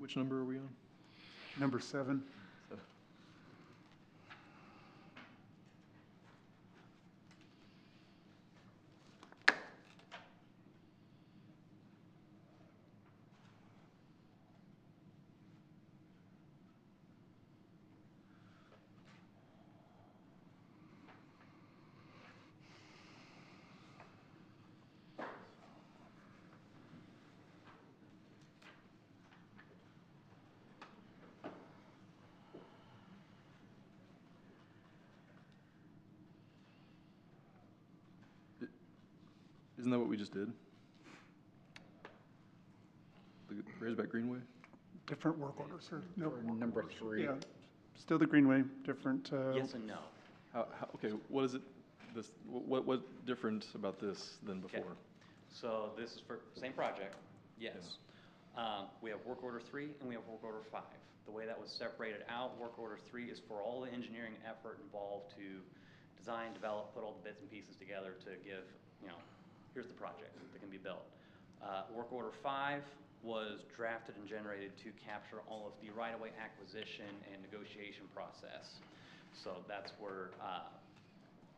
Which number are we on? Number 7. Isn't that what we just did? The Razorback Greenway? Different work order, sir. No. For number 3. Yeah, still the Greenway, different, Yes and no. Okay, what is it, what different about this than Okay. before? So this is for, same project, yes. We have work order 3 and we have work order 5. The way that was separated out, work order 3 is for all the engineering effort involved to design, develop, put all the bits and pieces together to give, here's the project that can be built. Work order 5 was drafted and generated to capture all of the right-of-way acquisition and negotiation process. So that's where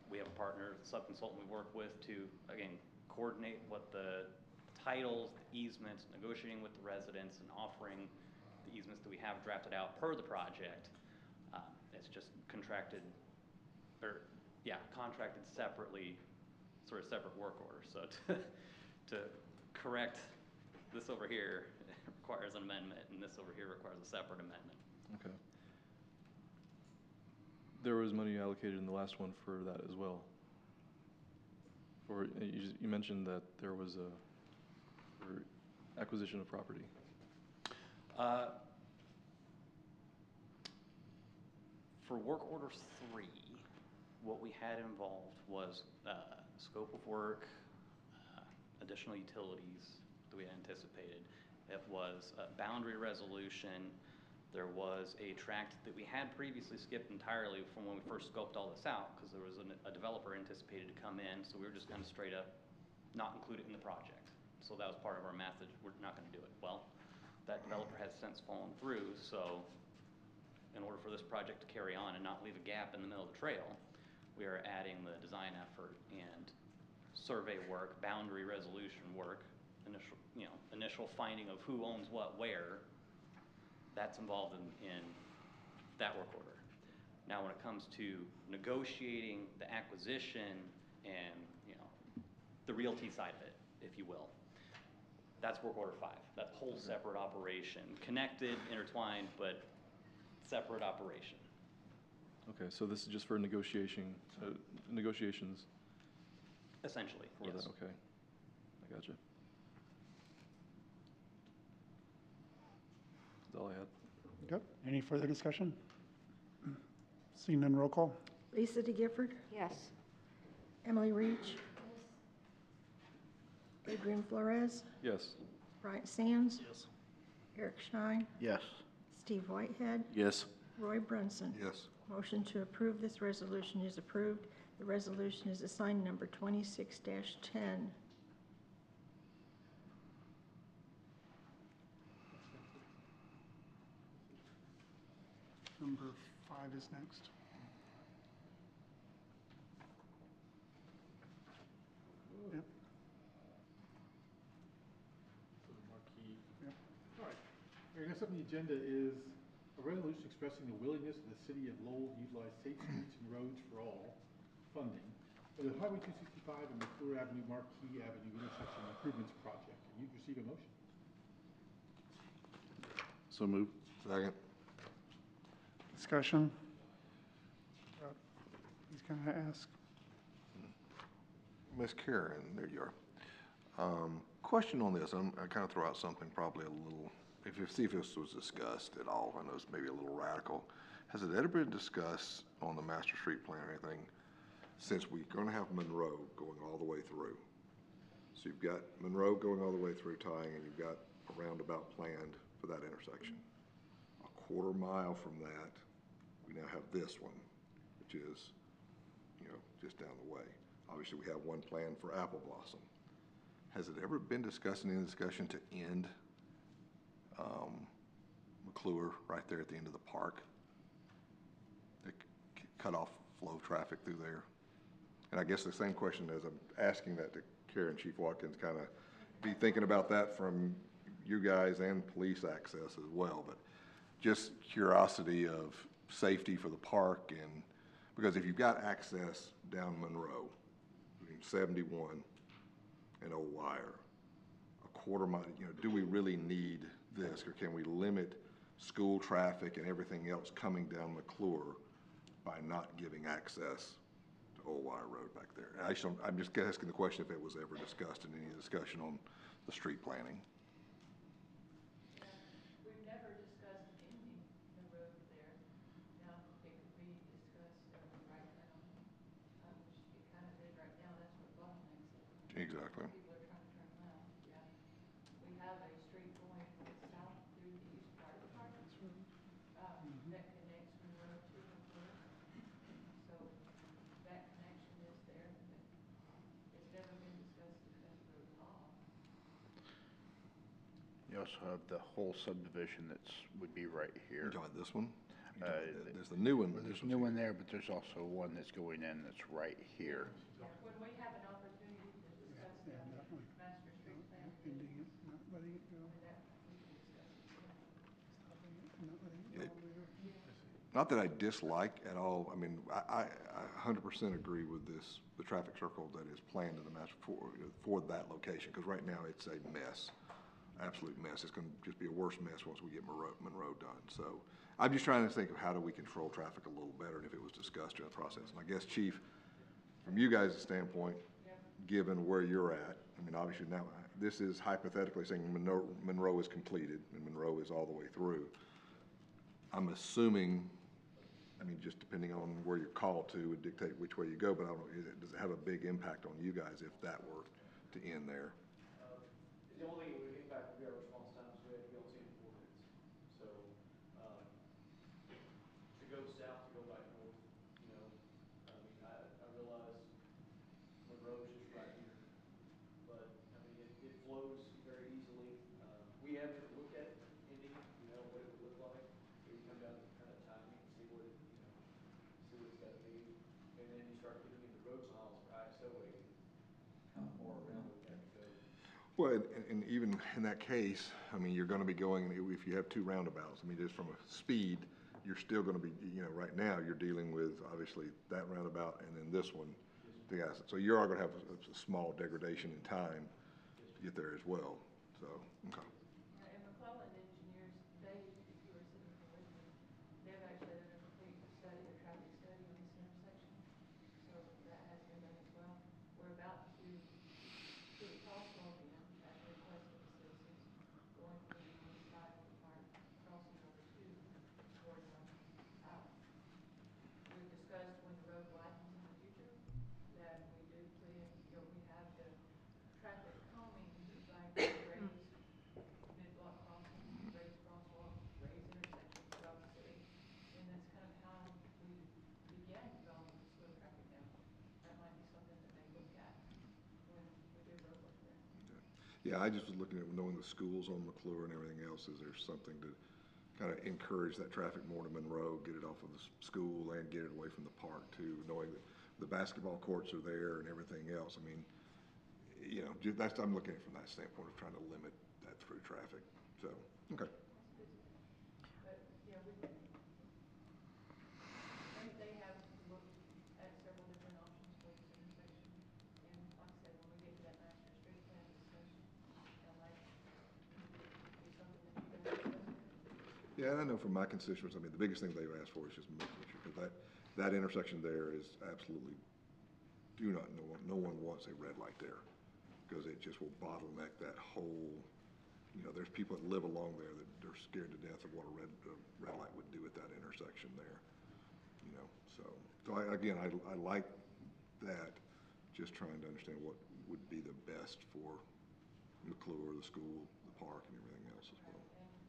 we have a partner, sub-consultant we work with to, again, coordinate what the titles, the easements, negotiating with the residents, and offering the easements that we have drafted out per the project. It's just contracted separately, sort of separate work order. So to correct this over here requires an amendment, and this over here requires a separate amendment. Okay. There was money allocated in the last one for that as well. You mentioned that there was for acquisition of property. For work order 3, what we had involved was scope of work, additional utilities that we had anticipated. It was a boundary resolution. There was a tract that we had previously skipped entirely from when we first scoped all this out, because there was a developer anticipated to come in, so we were just going to straight up not include it in the project. So that was part of our math, that we're not going to do it. Well, that developer has since fallen through, so in order for this project to carry on and not leave a gap in the middle of the trail, we are adding the design effort and survey work, boundary resolution work, initial finding of who owns what where. That's involved in that work order. Now, when it comes to negotiating the acquisition and the realty side of it, if you will, that's work order 5. That's a whole separate operation, connected, intertwined, but separate operation. Okay, so this is just for negotiations. Essentially, For yes. that, okay. I gotcha. That's all I had. Yep. Any further discussion? Seeing none, roll call. Lisa DeGifford, Yes. Emily Reach, Adrian Flores, Yes. Bryant Sands, Yes. Eric Schein, Yes. Steve Whitehead, Yes. Roy Brunson. Yes. Motion to approve this resolution is approved. The resolution is assigned number 26-10. Number 5 is next. Yep. So the marquee. Yep. All right. Next up on the agenda is a resolution expressing the willingness of the city of Lowell to utilize safe streets and roads for all funding for the Highway 265 and McClure Avenue, Marquee Avenue intersection improvements project. And you've received a motion. So moved. Second. Discussion? He's going to ask. Miss Karen, there you are. Question on this, I kind of throw out something probably a little, see if this was discussed at all. I know it's maybe a little radical. Has it ever been discussed on the master street plan or anything, since we're going to have Monroe going all the way through? So you've got Monroe going all the way through tying, and you've got a roundabout planned for that intersection. A quarter mile from that, we now have this one, which is, just down the way. Obviously, we have one planned for Apple Blossom. Has it ever been discussed in any discussion to end McClure right there at the end of the park. They cut off flow of traffic through there. And I guess the same question as I'm asking that to Karen, Chief Watkins, kind of be thinking about that from you guys and police access as well, but just curiosity of safety for the park, and because if you've got access down Monroe, between 71 and Old Wire, a quarter mile, do we really need this, or can we limit school traffic and everything else coming down McClure by not giving access to Old Wire Road back there? And I'm just asking the question if it was ever discussed in any discussion on the street planning. We've never discussed ending the road there. Now, it could be discussed right now, which it kind of is right now. That's what bottlenecks it. Exactly. People are trying to turn left, yeah. We have a street going south through the east part of the park that connects Monroe to McClure. So that connection is there, but it's never been discussed to cut the road off. You also have the whole subdivision would be right here. You talking about this one? There's the new one. Well, there's a new one there, but there's also one that's going in that's right here. When we have an opportunity to discuss the master street plan, Ending it, not letting it go. that we can discuss it. Stopping it, not letting it go all the way through. Not that I dislike at all, I mean, I 100% agree with this, the traffic circle that is planned in the master for that location, because right now it's a mess, absolute mess. It's gonna just be a worse mess once we get Monroe done. So I'm just trying to think of how do we control traffic a little better, and if it was discussed during the process. And I guess, Chief, from you guys' standpoint, given where you're at, I mean, obviously now, this is hypothetically saying Monroe is completed, and Monroe is all the way through. I'm assuming, I mean, just depending on where you're called to would dictate which way you go, but I don't know, does it have a big impact on you guys if that were to end there? The only thing it would impact would be our response times. We have to be on scene in 4 minutes. So, to go south, to go back north, I mean, I realize Monroe is just right here. But, I mean, it flows very easily. We have never looked at ending it, what it would look like. It would come down to kind of timing, see what it's got to be. And then you start getting into road miles for ISO 80, how far around we have to go. Well, and even in that case, I mean, you're going to be going, if you have two roundabouts, I mean, just from a speed, you're still going to be, right now, you're dealing with, obviously, that roundabout and then this one. So you are going to have a small degradation in time to get there as well, so, okay. And McClellan engineers, if you were sitting here with me, they've actually done a complete study, a traffic study on this intersection. So that has been done as well. We're about to do a crosswalk in at the request of the citizens, going from the north side of the park, crossing over to Ward 1. We've discussed when the road widens in the future, that we do plan, we have the traffic calming, like raised mid-block crossings, raised crosswalks, raised intersections throughout the city. And that's kind of how we began developing the slow traffic down. That might be something that they look at when we do road work there. Yeah, I just was looking at knowing the schools on McClure and everything else, is there something to kind of encourage that traffic more to Monroe, get it off of the school and get it away from the park too, knowing that the basketball courts are there and everything else. I mean, I'm looking at it from that standpoint of trying to limit that through traffic, so, okay. But, yeah, they have looked at several different options for this intersection. And like I said, when we get to that master street plan discussion, that might be something that you guys discuss. Yeah, and I know from my constituents, I mean, the biggest thing they've asked for is just making sure, because that intersection there is absolutely, no one wants a red light there, because it just will bottleneck that whole, there's people that live along there that are scared to death of what a red light would do at that intersection there, so I like that, just trying to understand what would be the best for McClure, the school, the park, and everything else as well.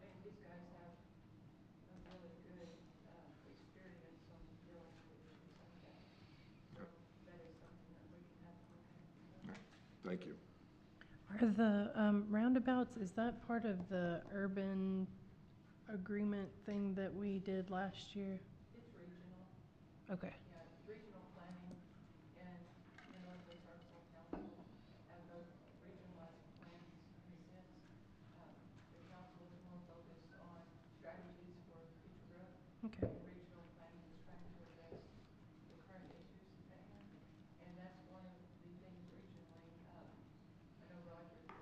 And these guys have a really good experience on dealing with issues like that. So that is something that we can have to look at. Thank you. Are the roundabouts, is that part of the urban agreement thing that we did last year? It's regional. Okay. Yeah, regional planning and Northwest Arkansas Council have both regionalized plans in a sense. The council is more focused on strategies for future growth. Okay. And regional planning is trying to address the current issues at hand. And that's one of the things regionally, I know Roger is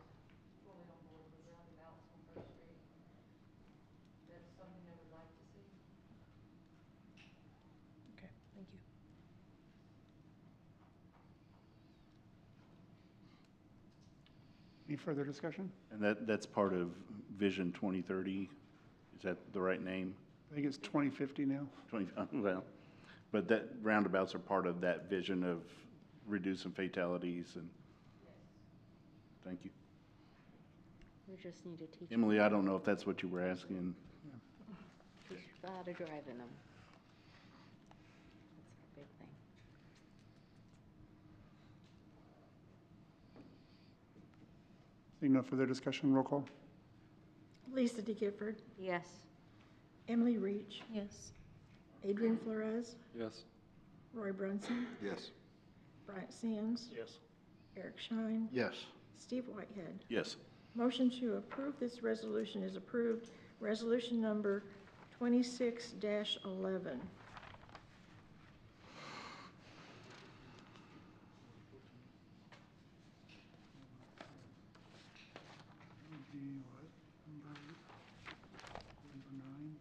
fully on board with roundabouts on First Street. That's something they would like to see. Okay, thank you. Any further discussion? And that's part of Vision 2030? Is that the right name? I think it's 2050 now. 20, well, but that roundabouts are part of that vision of reducing fatalities and, thank you. We just need to teach Emily, I don't know if that's what you were asking. people how to drive in them. That's our big thing. Seeing no further discussion, roll call. Lisa D. Gifford, Yes. Emily Reach, Yes. Adrian Flores, Yes. Roy Brunson, Yes. Bryant Sands, Yes. Eric Shine, Yes. Steve Whitehead. Yes. Motion to approve this resolution is approved. Resolution number 26-11. What? Number 9?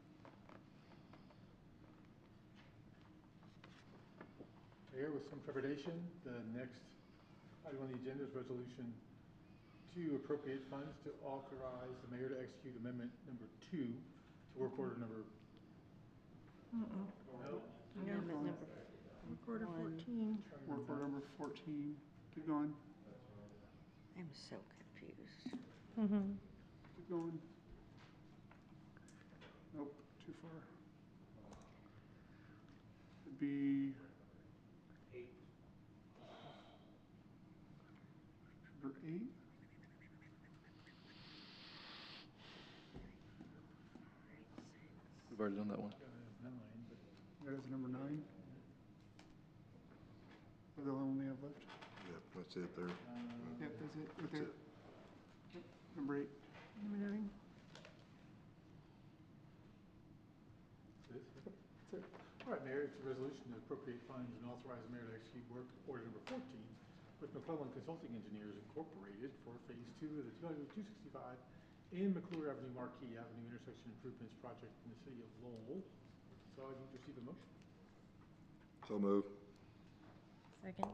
Mayor, with some trepidation, the next item on the agenda is resolution to appropriate funds to authorize the mayor to execute amendment number 2 to work order number. No? Amendment number. Work order 14. Work order number 14. Keep going. I'm so confused. Mm-hmm. Keep going. Nope, too far. It'd be. 8. Number 8? We've already done that one. 9, but That is number 9. Is that the one we have left? Yep, that's it there. Yep, that's it, right That's there. it. Yep, number 8. Number 9. this. That's it. All right, Mayor, it's a resolution to appropriate funds and authorize the mayor to execute work order number 14 with McClellan Consulting Engineers Incorporated for Phase 2 of the 265 in McClure Avenue, Marquee Avenue intersection improvements project in the city of Lowell. So I need to receive a motion. So move. Second.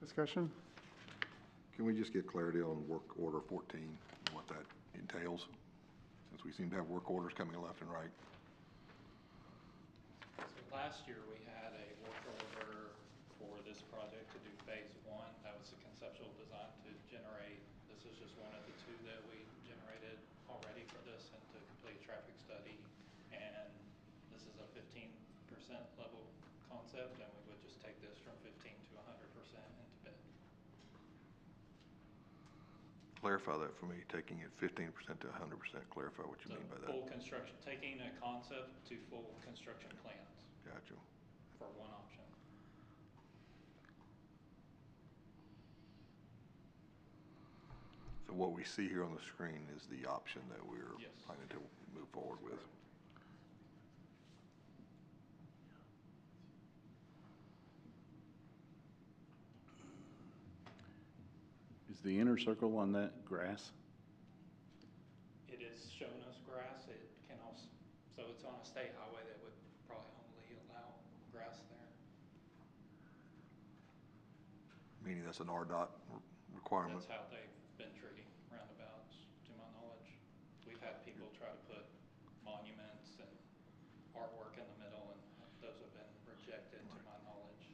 Discussion? Can we just get clarity on work order 14, and what that entails? Since we seem to have work orders coming left and right. So last year, we had a work order for this project to do phase 1. That was the conceptual design to generate, this is just one of the 2 that we generated already for this, and to complete a traffic study. And this is a 15% level concept, and we would just take this from 15 to 100% into bid. Clarify that for me, taking it 15% to 100%, clarify what you So mean by that. full construction, taking a concept to full construction plans Gotcha. for one option. So what we see here on the screen is the option that we're Yes. planning to move forward with. Is the inner circle on that grass? It is shown as grass. It can also, so it's on a state highway that would probably only allow grass there. Meaning that's an RDOT requirement? That's how they've been treating roundabouts, to my knowledge. We've had people try to put monuments and artwork in the middle, and those have been rejected, to my knowledge.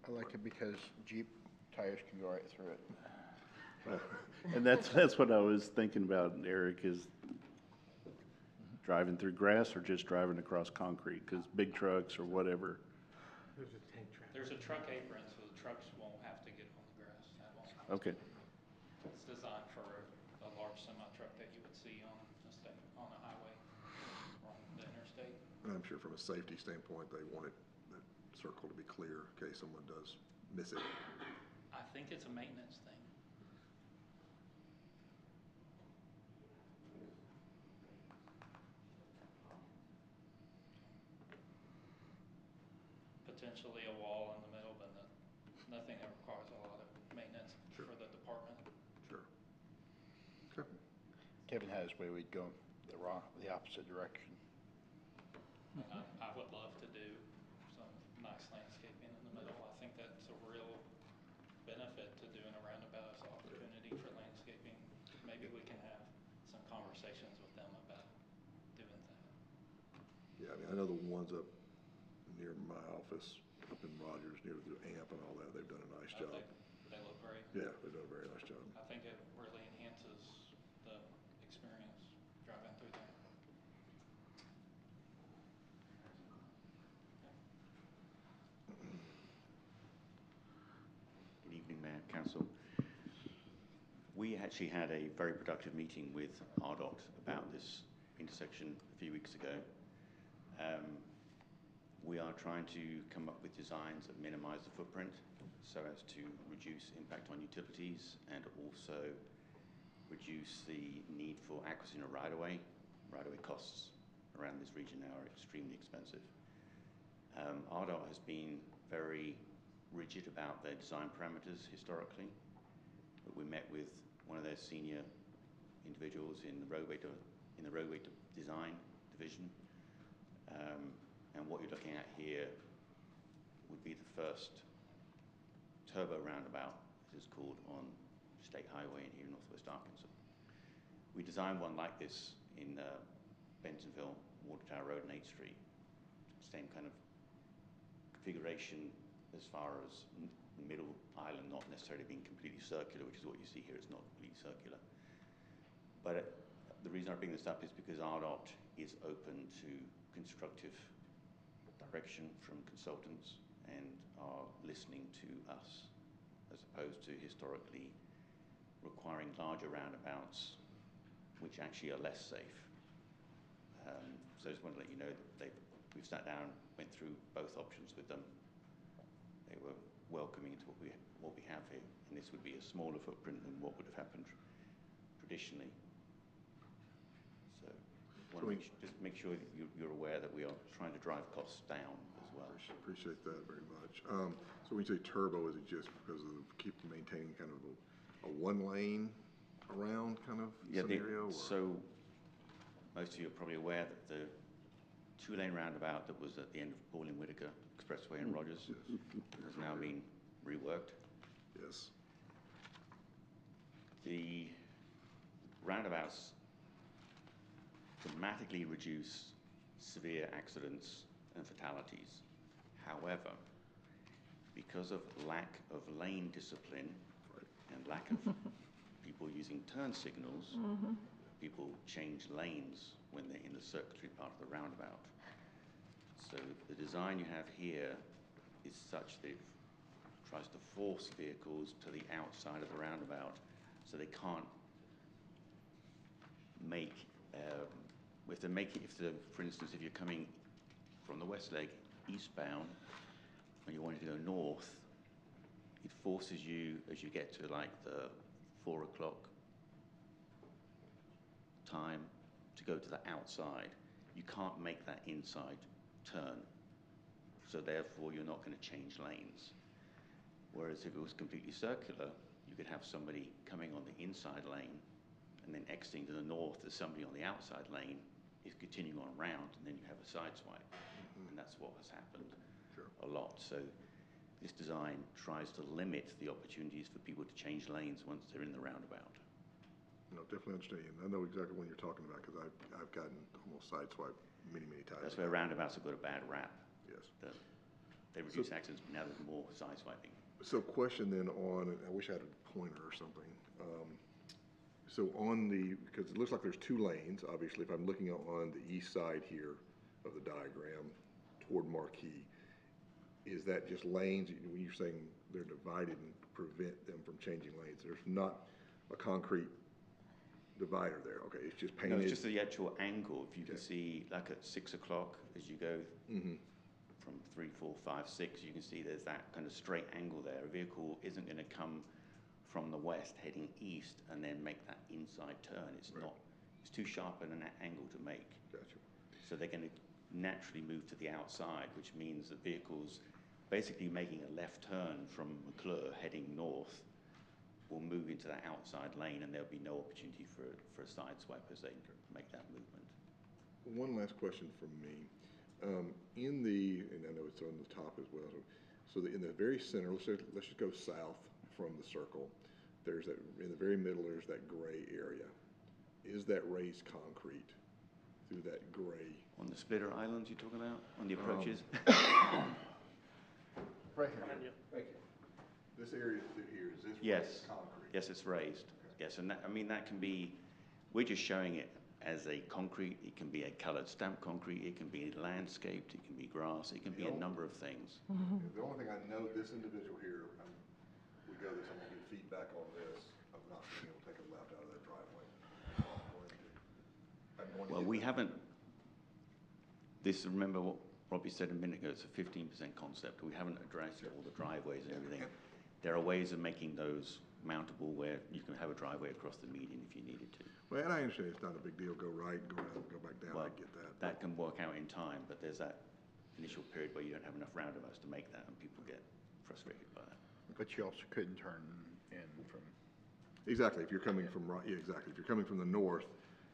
I like it because Jeep tires can go right through it. And that's what I was thinking about, Eric, is driving through grass or just driving across concrete, because big trucks or whatever. There's a tank trap. There's a truck apron, so the trucks won't have to get on the grass at all. Okay. It's designed for a large semi-truck that you would see. see on a highway or on the interstate. And I'm sure from a safety standpoint, they want that circle to be clear in case someone does miss it. I think it's a maintenance thing. Potentially a wall in the middle, but nothing that requires a lot of maintenance Sure. for the department. Sure. Okay. Kevin had his way, we'd go the opposite direction. I would love to do some nice landscaping in the middle. I think that's a real benefit to doing a roundabout, is opportunity for landscaping. Maybe we can have some conversations with them about doing that. Yeah, I mean, I know the ones up near my office, up in Rogers, near the AMP and all that, they've done a nice job. They look great. Yeah, they've done a very nice job. I think it really enhances the experience driving through there. Good evening, Mayor, Council. We actually had a very productive meeting with RDOT about this intersection a few weeks ago. We are trying to come up with designs that minimize the footprint so as to reduce impact on utilities and also reduce the need for acquisition of right-of-way. Right-of-way costs around this region now are extremely expensive. RDOT has been very rigid about their design parameters historically, but we met with one of their senior individuals in the roadway design division, and what you're looking at here would be the first turbo roundabout, as it's called, on State Highway in here in Northwest Arkansas. We designed one like this in Bentonville, Water Tower Road and 8th Street. Same kind of configuration as far as the middle island not necessarily being completely circular, which is what you see here. It's not completely circular. But the reason I bring this up is because RDOT is open to constructive direction from consultants and are listening to us, as opposed to historically requiring larger roundabouts, which actually are less safe. So I just want to let you know that we've sat down, went through both options with them. They were welcoming to what we have here, and this would be a smaller footprint than what would have happened traditionally. So I want to just make sure that you're aware that we are trying to drive costs down as well. Appreciate that very much. So when you say turbo, is it just because of keep maintaining kind of a one lane around kind of scenario? So most of you are probably aware that the two-lane roundabout that was at the end of Pauline-Whitaker Expressway in Rogers has now been reworked. Yes. The roundabouts dramatically reduce severe accidents and fatalities. However, because of lack of lane discipline and lack of people using turn signals, people change lanes when they're in the circulatory part of the roundabout. So the design you have here is such that it tries to force vehicles to the outside of the roundabout, so they can't make, for instance, if you're coming from the west leg eastbound and you wanted to go north, it forces you, as you get to like the 4 o'clock time, to go to the outside. You can't make that inside turn, so therefore you're not going to change lanes. Whereas if it was completely circular, you could have somebody coming on the inside lane and then exiting to the north as somebody on the outside lane is continuing on round, and then you have a side swipe. And that's what has happened a lot. So this design tries to limit the opportunities for people to change lanes once they're in the roundabout. No, definitely understand. I know exactly what you're talking about because I've gotten almost sideswiped many times. That's where roundabouts have got a bad rap. Yes. They reduce accidents, but now there's more side swiping. So question then on, I wish I had a pointer or something. So on because it looks like there's two lanes, obviously, if I'm looking on the east side here of the diagram toward Marquee, is that just lanes, when you're saying they're divided and prevent them from changing lanes, there's not a concrete divider there, okay, it's just No, painted? it's just the actual angle. If you can Okay. see, like at 6 o'clock, as you go Mhm. from 3, 4, 5, 6, you can see there's that kind of straight angle there. A vehicle isn't going to come from the west heading east and then make that inside turn. It's Right. not, it's too sharp an angle to make. Gotcha. So they're going to naturally move to the outside, which means that vehicles basically making a left turn from McClure heading north will move into that outside lane, and there'll be no opportunity for a side swipe as they make that movement. One last question from me. In the, and I know it's on the top as well, so in the very center, let's just go south from the circle. There's that, in the very middle, there's that gray area. Is that raised concrete through that gray? On the splitter islands you're talking about, on the approaches? Right here. Right here. This area through here, is this Yes. raised concrete? Yes, it's raised. Yes, and that, I mean, that can be, we're just showing it as a concrete. It can be a colored stamped concrete. It can be landscaped. It can be grass. It can be a number of things. The only thing I know, this individual here, we go this, I'm gonna get feedback on this, of not being able to take a left out of their driveway. I'm going to Well, get we that. haven't, this, remember what Robbie said a minute ago, it's a 15% concept. We haven't addressed all the driveways and everything. There are ways of making those mountable where you can have a driveway across the median if you needed to. Well, and I understand it's not a big deal, go right, go out, go back down, I Well, get that. that can work out in time, but there's that initial period where you don't have enough roundabouts to make that, and people get frustrated by that. But you also couldn't turn in from, Exactly, if you're coming from, yeah, exactly, if you're coming from the north,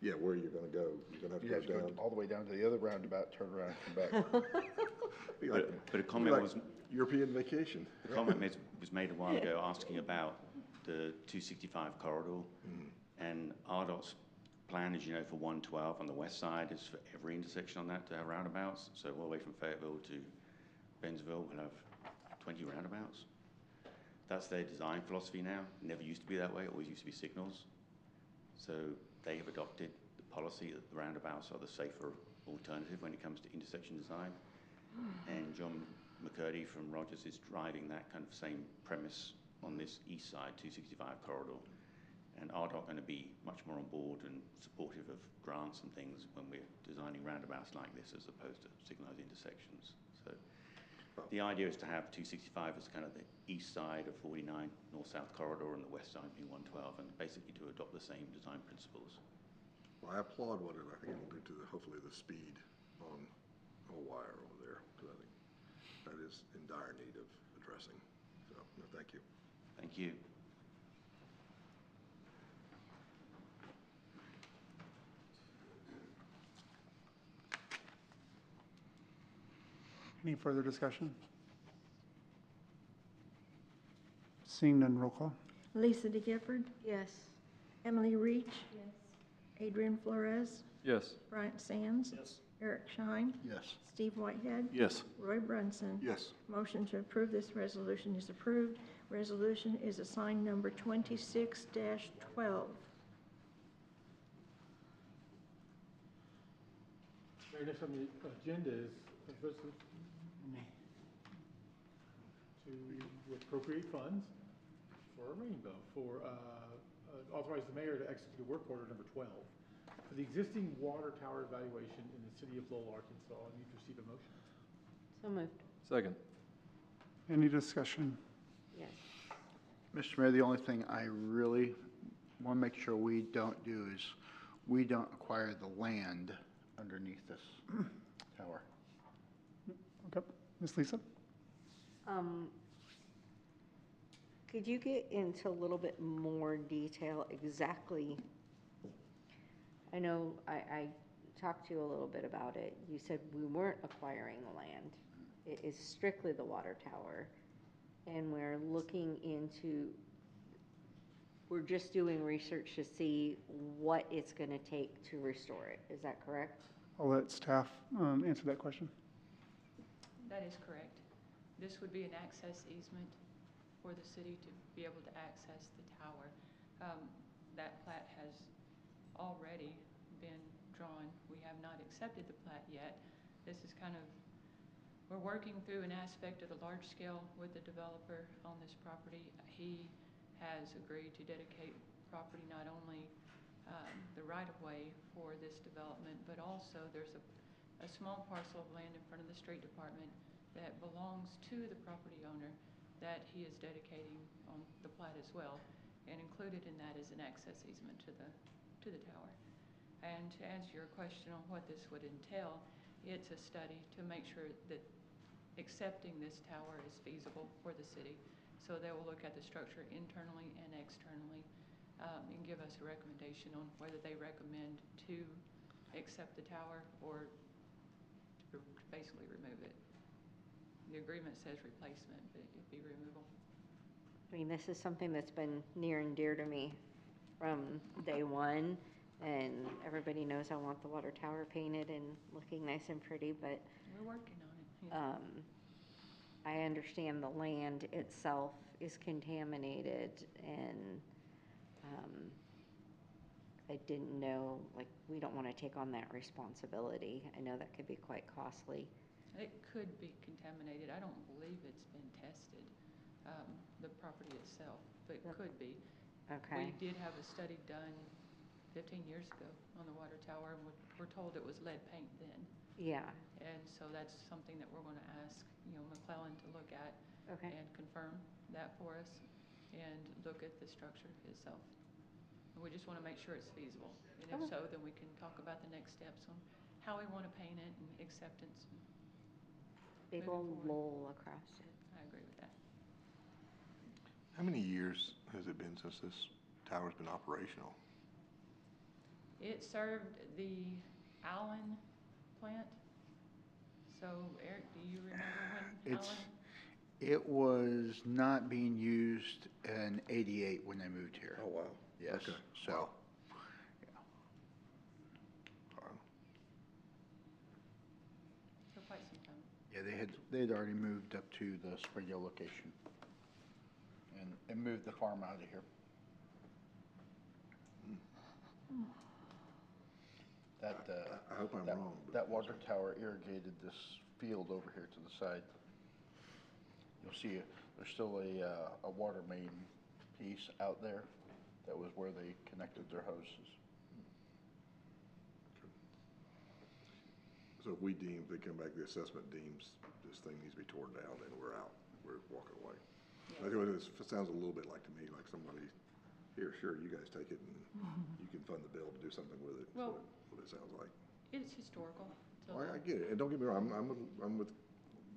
yeah, where are you gonna go? You're gonna have you to have to go go down. all the way down to the other roundabout, turn around, and come back. Be like- But a be comment like was, European vacation. the comment was made a while ago asking about the 265 corridor, and RDOT's plan, as you know, for 112 on the west side is for every intersection on that to have roundabouts. So all the way from Fayetteville to Bentonville, we'll have 20 roundabouts. That's their design philosophy now. It never used to be that way. It always used to be signals. So they have adopted the policy that the roundabouts are the safer alternative when it comes to intersection design. And John McCurdy from Rogers is driving that kind of same premise on this east side 265 corridor. And RDOT going to be much more on board and supportive of grants and things when we're designing roundabouts like this as opposed to signalized intersections. So the idea is to have 265 as kind of the east side of 49 north-south corridor and the west side being 112, and basically to adopt the same design principles. Well, I applaud what I think it'll do to hopefully the speed on wire over there, because I think that is in dire need of addressing. So, no, thank you. Thank you. Any further discussion? Seeing none, roll call. Lisa De Gifford, Yes. Emily Reach, Yes. Adrian Flores, Yes. Bryant Sands, Yes. Eric Shine, Yes. Steve Whitehead, Yes. Roy Brunson. Yes. Motion to approve this resolution is approved. Resolution is assigned number 26-12. Very next on the agenda is a resolution to appropriate funds for a rainbow, for, authorize the mayor to execute a work order number 12 for the existing water tower evaluation in the city of Lowell, Arkansas. I need to receive a motion. So moved. Second. Any discussion? Yes. Mr. Mayor, the only thing I really want to make sure we don't do is we don't acquire the land underneath this tower. Okay, Ms. Lisa? Could you get into a little bit more detail exactly? I know I talked to you a little bit about it. You said we weren't acquiring the land. It is strictly the water tower. And we're looking into, we're just doing research to see what it's going to take to restore it. Is that correct? I'll let staff answer that question. That is correct. This would be an access easement for the city to be able to access the tower. That plat has already been drawn. We have not accepted the plat yet. This is kind of, we're working through an aspect of the large scale with the developer on this property. He has agreed to dedicate property not only the right-of-way for this development, but also there's a small parcel of land in front of the street department that belongs to the property owner that he is dedicating on the plat as well. And included in that is an access easement to the tower. And to answer your question on what this would entail, it's a study to make sure that accepting this tower is feasible for the city. So they will look at the structure internally and externally, and give us a recommendation on whether they recommend to accept the tower or to basically remove it. The agreement says replacement, but it'd be removal. I mean, this is something that's been near and dear to me from day one, and everybody knows I want the water tower painted and looking nice and pretty, but we're working on it. Yeah. I understand the land itself is contaminated, and I didn't know, like, we don't want to take on that responsibility. I know that could be quite costly. It could be contaminated. I don't believe it's been tested, the property itself, but it could be. Okay. We did have a study done 15 years ago on the water tower, and we're told it was lead paint then. Yeah. And so that's something that we're going to ask, McClellan to look at and confirm that for us and look at the structure itself. And we just want to make sure it's feasible. And if so, then we can talk about the next steps on how we want to paint it and acceptance. Big old Lowell across it. I agree with that. How many years has it been since this tower's been operational? It served the Allen plant. So, Eric, do you remember when Allen? It was not being used in '88 when they moved here. Oh, wow. Yes, Okay. so, Wow. yeah. For quite some time. Yeah, they'd already moved up to the Springdale location and moved the farm out of here. That, I hope I'm wrong. But that water tower irrigated this field over here to the side. You'll see there's still a water main piece out there. That was where they connected their hoses. So if we deem, if they come back, the assessment deems this thing needs to be torn down, then we're out. We're walking away. I think it sounds a little bit like to me, like somebody, here, sure, you guys take it and you can fund the bill to do something with it. Well, what it sounds like. It's historical. So I get it, and don't get me wrong, I'm with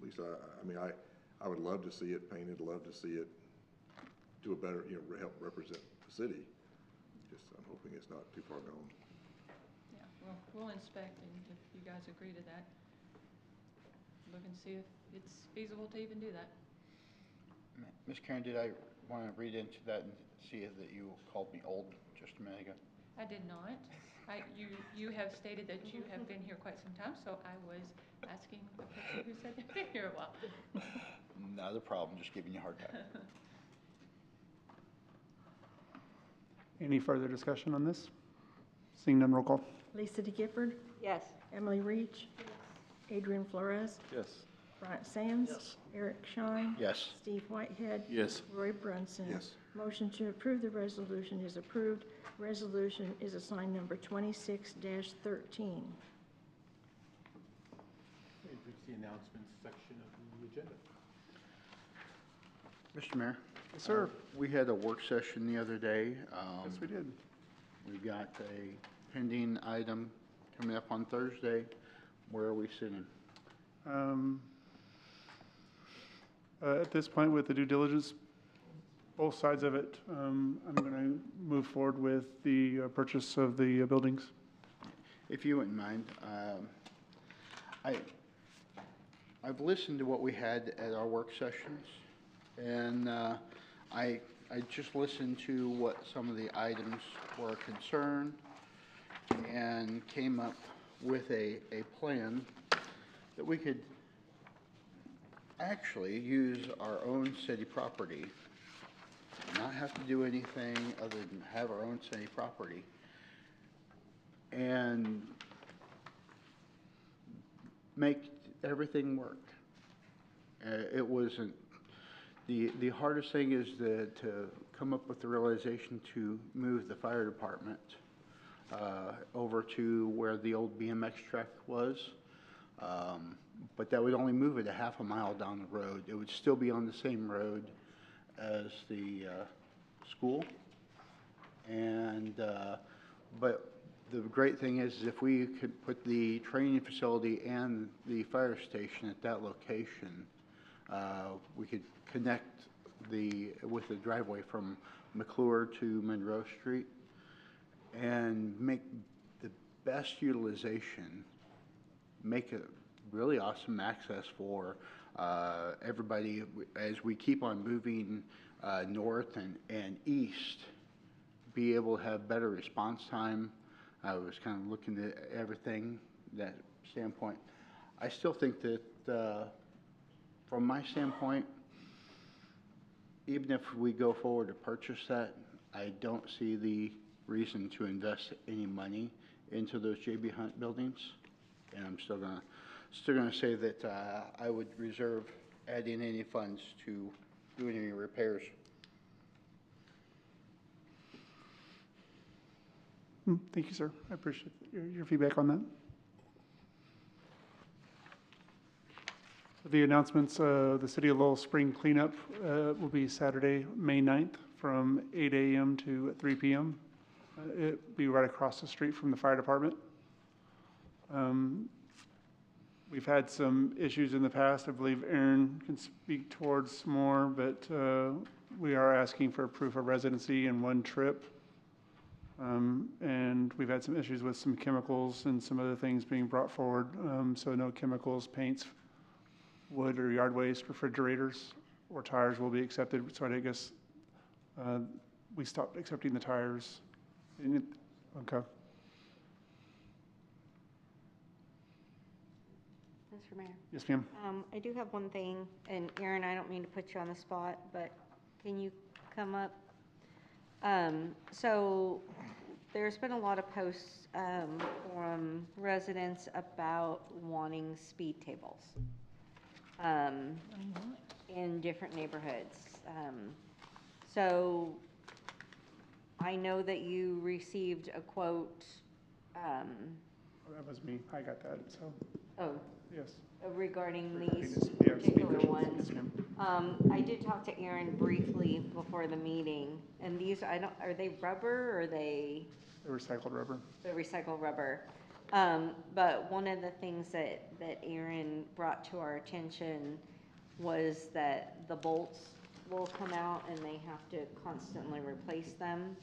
Lisa. I mean, I would love to see it painted, love to see it do a better, help represent the city. Just, I'm hoping it's not too far gone. yeah, we'll inspect, and if you guys agree to that, look and see if it's feasible to even do that. Ms. Karen, did I want to read into that and see that you called me old just a minute ago? I did not. You have stated that you have been here quite some time, so I was asking the person who said they've been here a while. Not a problem, just giving you a hard time. Any further discussion on this? Seeing none, roll call. Lisa De Gifford, Yes. Emily Reach, Adrian Flores, Yes. Bryant Sands. Yes. Eric Schein. Yes. Steve Whitehead. Yes. Roy Brunson. Yes. Motion to approve the resolution is approved. Resolution is assigned number 26-13. Please reach the announcements section of the agenda. Mr. Mayor? Yes, sir. We had a work session the other day. Yes, we did. We've got a pending item coming up on Thursday. Where are we sitting? At this point, with the due diligence, both sides of it, I'm going to move forward with the purchase of the buildings. If you wouldn't mind, I've listened to what we had at our work sessions, and I just listened to what some of the items were of concern and came up with a plan that we could actually use our own city property, not have to do anything other than have our own city property, and make everything work. It wasn't, the hardest thing is to come up with the realization to move the fire department over to where the old BMX track was. But that would only move it a half a mile down the road. It would still be on the same road as the school. And, but the great thing is if we could put the training facility and the fire station at that location, we could connect with the driveway from McClure to Monroe Street and make the best utilization, make it really awesome access for everybody as we keep on moving north and east, be able to have better response time. I was kind of looking at everything, that standpoint. I still think that from my standpoint, even if we go forward to purchase that, I don't see the reason to invest any money into those J.B. Hunt buildings. And I'm still gonna say that I would reserve adding any funds to doing any repairs. Thank you, sir. I appreciate your feedback on that. The announcements, the City of Lowell Spring Cleanup will be Saturday, May 9th from 8 a.m. to 3 p.m. It'll be right across the street from the fire department. We've had some issues in the past. I believe Aaron can speak towards more, but we are asking for proof of residency in one trip. And we've had some issues with some chemicals and some other things being brought forward. So no chemicals, paints, wood or yard waste, refrigerators, or tires will be accepted. So I guess we stopped accepting the tires. Okay. Mr. Mayor? Yes, ma'am. I do have one thing, and Aaron, I don't mean to put you on the spot, but can you come up? So there's been a lot of posts from residents about wanting speed tables in different neighborhoods. So I know that you received a quote. That was me. I got that. So. Oh. Yes. Regarding these Yeah, particular speed ones. Yes, ma'am. I did talk to Aaron briefly before the meeting, and these, are they rubber or are they? The recycled rubber. The recycled rubber. But one of the things that Aaron brought to our attention was that the bolts will come out and they have to constantly replace them.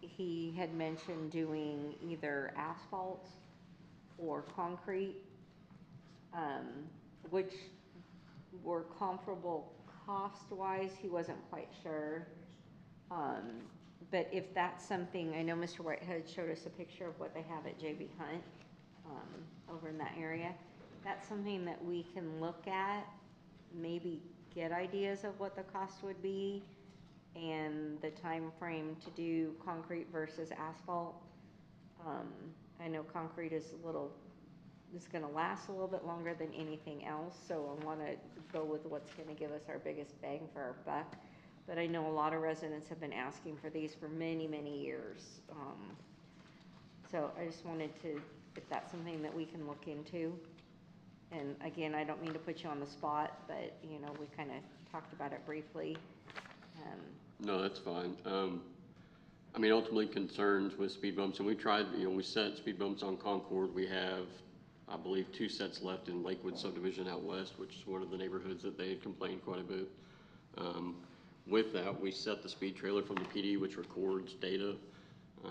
He had mentioned doing either asphalt or concrete, which were comparable cost-wise. He wasn't quite sure. But if that's something, I know Mr. Whitehead showed us a picture of what they have at J.B. Hunt over in that area. That's something that we can look at, maybe get ideas of what the cost would be and the time frame to do concrete versus asphalt. I know concrete is going to last a little bit longer than anything else, so I want to go with what's going to give us our biggest bang for our buck. But I know a lot of residents have been asking for these for many, many years. So I just wanted to, if that's something that we can look into. And again, I don't mean to put you on the spot, but, you know, we kind of talked about it briefly. No, that's fine. I mean, ultimately concerns with speed bumps, and we tried, you know, we set speed bumps on Concord. We have, I believe, 2 sets left in Lakewood subdivision out west, which is one of the neighborhoods that they had complained quite a bit. With that, we set the speed trailer from the PD, which records data.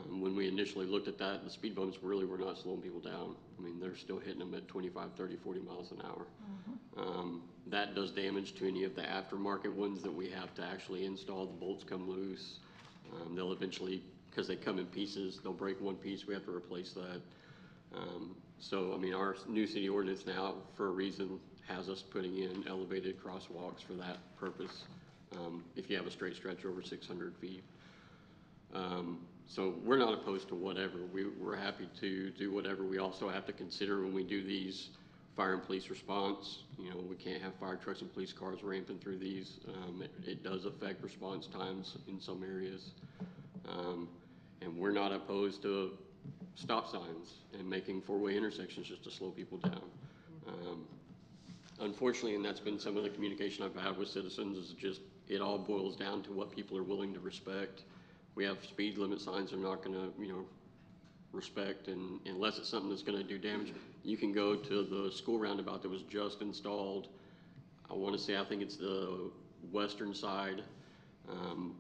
When we initially looked at that, the speed bumps really were not slowing people down. I mean, they're still hitting them at 25, 30, 40 miles an hour. That does damage to any of the aftermarket ones that we have to actually install. The bolts come loose. They'll eventually, because they come in pieces, they'll break one piece. We have to replace that. So, I mean, our new city ordinance now, for a reason, has us putting in elevated crosswalks for that purpose. If you have a straight stretch over 600 feet. So we're not opposed to whatever. We're happy to do whatever. We also have to consider when we do these fire and police response, you know, we can't have fire trucks and police cars ramping through these. It does affect response times in some areas. And we're not opposed to stop signs and making four-way intersections just to slow people down. Unfortunately, and that's been some of the communication I've had with citizens, is just, it all boils down to what people are willing to respect. We have speed limit signs they're not gonna, respect, and unless it's something that's gonna do damage. You can go to the school roundabout that was just installed. I wanna say, I think it's the western side,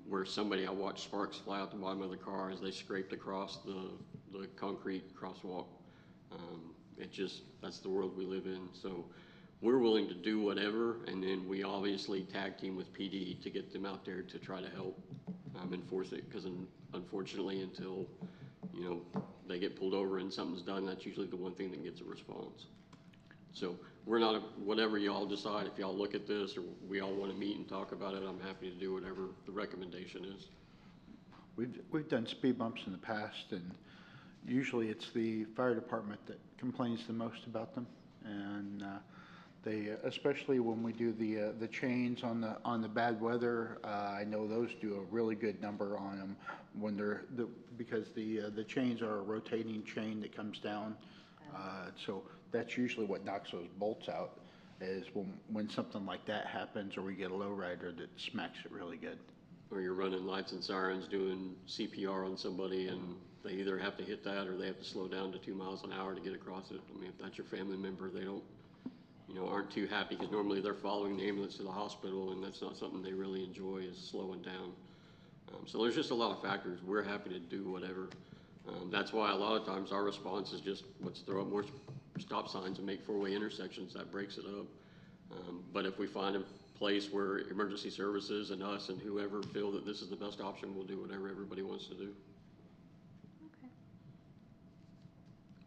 where I watched sparks fly out the bottom of the car as they scraped across the concrete crosswalk. That's the world we live in. So we're willing to do whatever, and then we obviously tag team with PD to get them out there to try to help enforce it, because unfortunately, until, they get pulled over and something's done, that's usually the one thing that gets a response. So we're not, whatever y'all decide, if y'all look at this or we all want to meet and talk about it, I'm happy to do whatever the recommendation is. We've done speed bumps in the past, and usually it's the fire department that complains the most about them. And they, especially when we do the chains on the bad weather, I know those do a really good number on them when because the chains are a rotating chain that comes down. So that's usually what knocks those bolts out, is when something like that happens, or we get a lowrider that smacks it really good. Or you're running lights and sirens doing CPR on somebody, and they either have to hit that or they have to slow down to 2 miles an hour to get across it. I mean, if that's your family member, they don't, aren't too happy, because normally they're following the ambulance to the hospital, and that's not something they really enjoy, is slowing down. So there's just a lot of factors. We're happy to do whatever. That's why a lot of times our response is just, let's throw up more stop signs and make four-way intersections. That breaks it up. But if we find a place where emergency services and us and whoever feel that this is the best option, we'll do whatever everybody wants to do. Okay.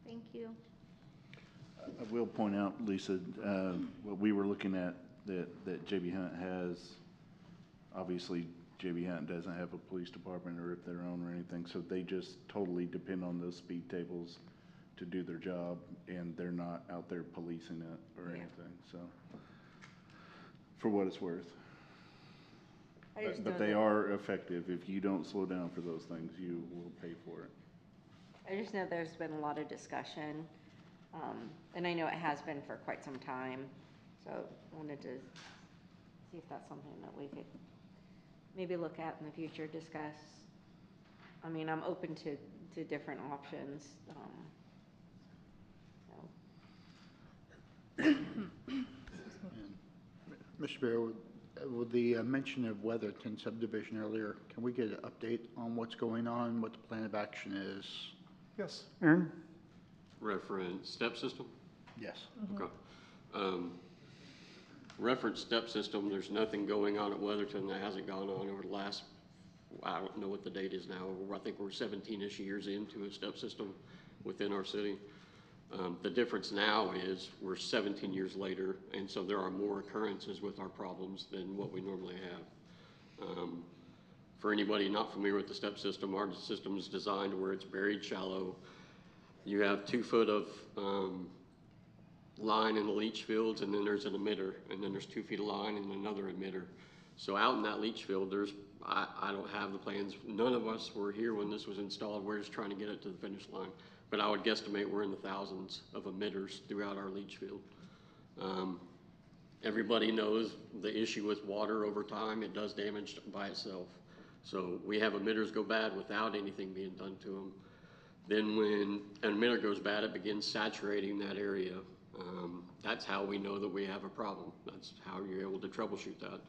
Thank you. I will point out, Lisa, what we were looking at that JB Hunt has, obviously JB Hunt doesn't have a police department or their own or anything, so they just totally depend on those speed tables to do their job, and they're not out there policing it or anything, so, for what it's worth. But they are effective. If you don't slow down for those things, you will pay for it. I just know there's been a lot of discussion, and I know it has been for quite some time, so I wanted to see if that's something that we could maybe look at in the future, discuss. I mean, I'm open to different options. Mr. Bear, with the mention of Weatherton subdivision earlier, can we get an update on what's going on, what the plan of action is? Yes, Aaron? Reference step system? Yes. Okay. Reference step system, there's nothing going on at Weatherton that hasn't gone on over the last, I don't know what the date is now, I think we're 17-ish years into a step system within our city. The difference now is we're 17 years later, and so there are more occurrences with our problems than what we normally have. For anybody not familiar with the step system, our system is designed where it's buried shallow. You have 2 foot of line in the leach fields, and then there's an emitter, and then there's 2 feet of line and another emitter. So out in that leach field, I don't have the plans. None of us were here when this was installed. We're just trying to get it to the finish line. But I would guesstimate we're in the thousands of emitters throughout our leach field. Everybody knows the issue with water over time. It does damage by itself. So we have emitters go bad without anything being done to them. Then when an emitter goes bad, it begins saturating that area. That's how we know that we have a problem. That's how you're able to troubleshoot that.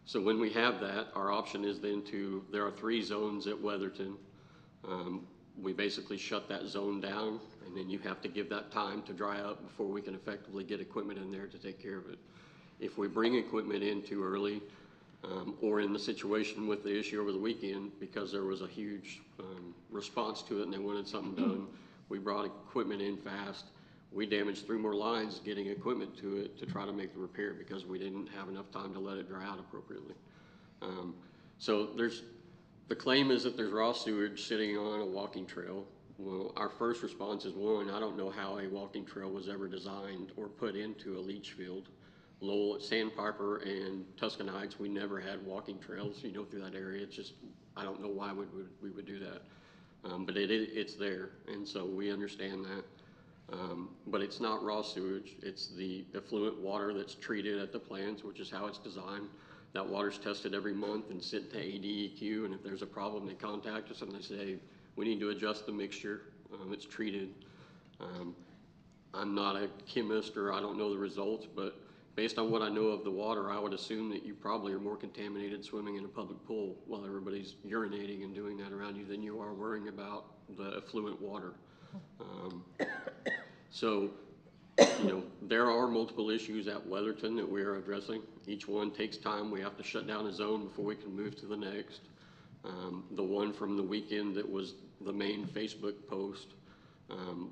So when we have that, our option is then there are 3 zones at Weatherton. We basically shut that zone down, and then you have to give that time to dry up before we can effectively get equipment in there to take care of it. If we bring equipment in too early, or in the situation with the issue over the weekend, because there was a huge response to it and they wanted something done, we brought equipment in fast. We damaged 3 more lines getting equipment to it to try to make the repair because we didn't have enough time to let it dry out appropriately. So the claim is that there's raw sewage sitting on a walking trail. Well, our first response is, one, I don't know how a walking trail was ever designed or put into a leach field. Lowell, Sandpiper, and Tuscan Heights, we never had walking trails, through that area. It's just, I don't know why we would do that. But it's there, and so we understand that. But it's not raw sewage, it's the effluent water that's treated at the plants, which is how it's designed. That water's tested every month and sent to ADEQ, and if there's a problem, they contact us and they say, we need to adjust the mixture, it's treated. I'm not a chemist or I don't know the results, but based on what I know of the water, I would assume that you probably are more contaminated swimming in a public pool while everybody's urinating and doing that around you than you are worrying about the effluent water. So, you know, there are multiple issues at Weatherton that we are addressing. Each one takes time. We have to shut down a zone before we can move to the next. The one from the weekend that was the main Facebook post,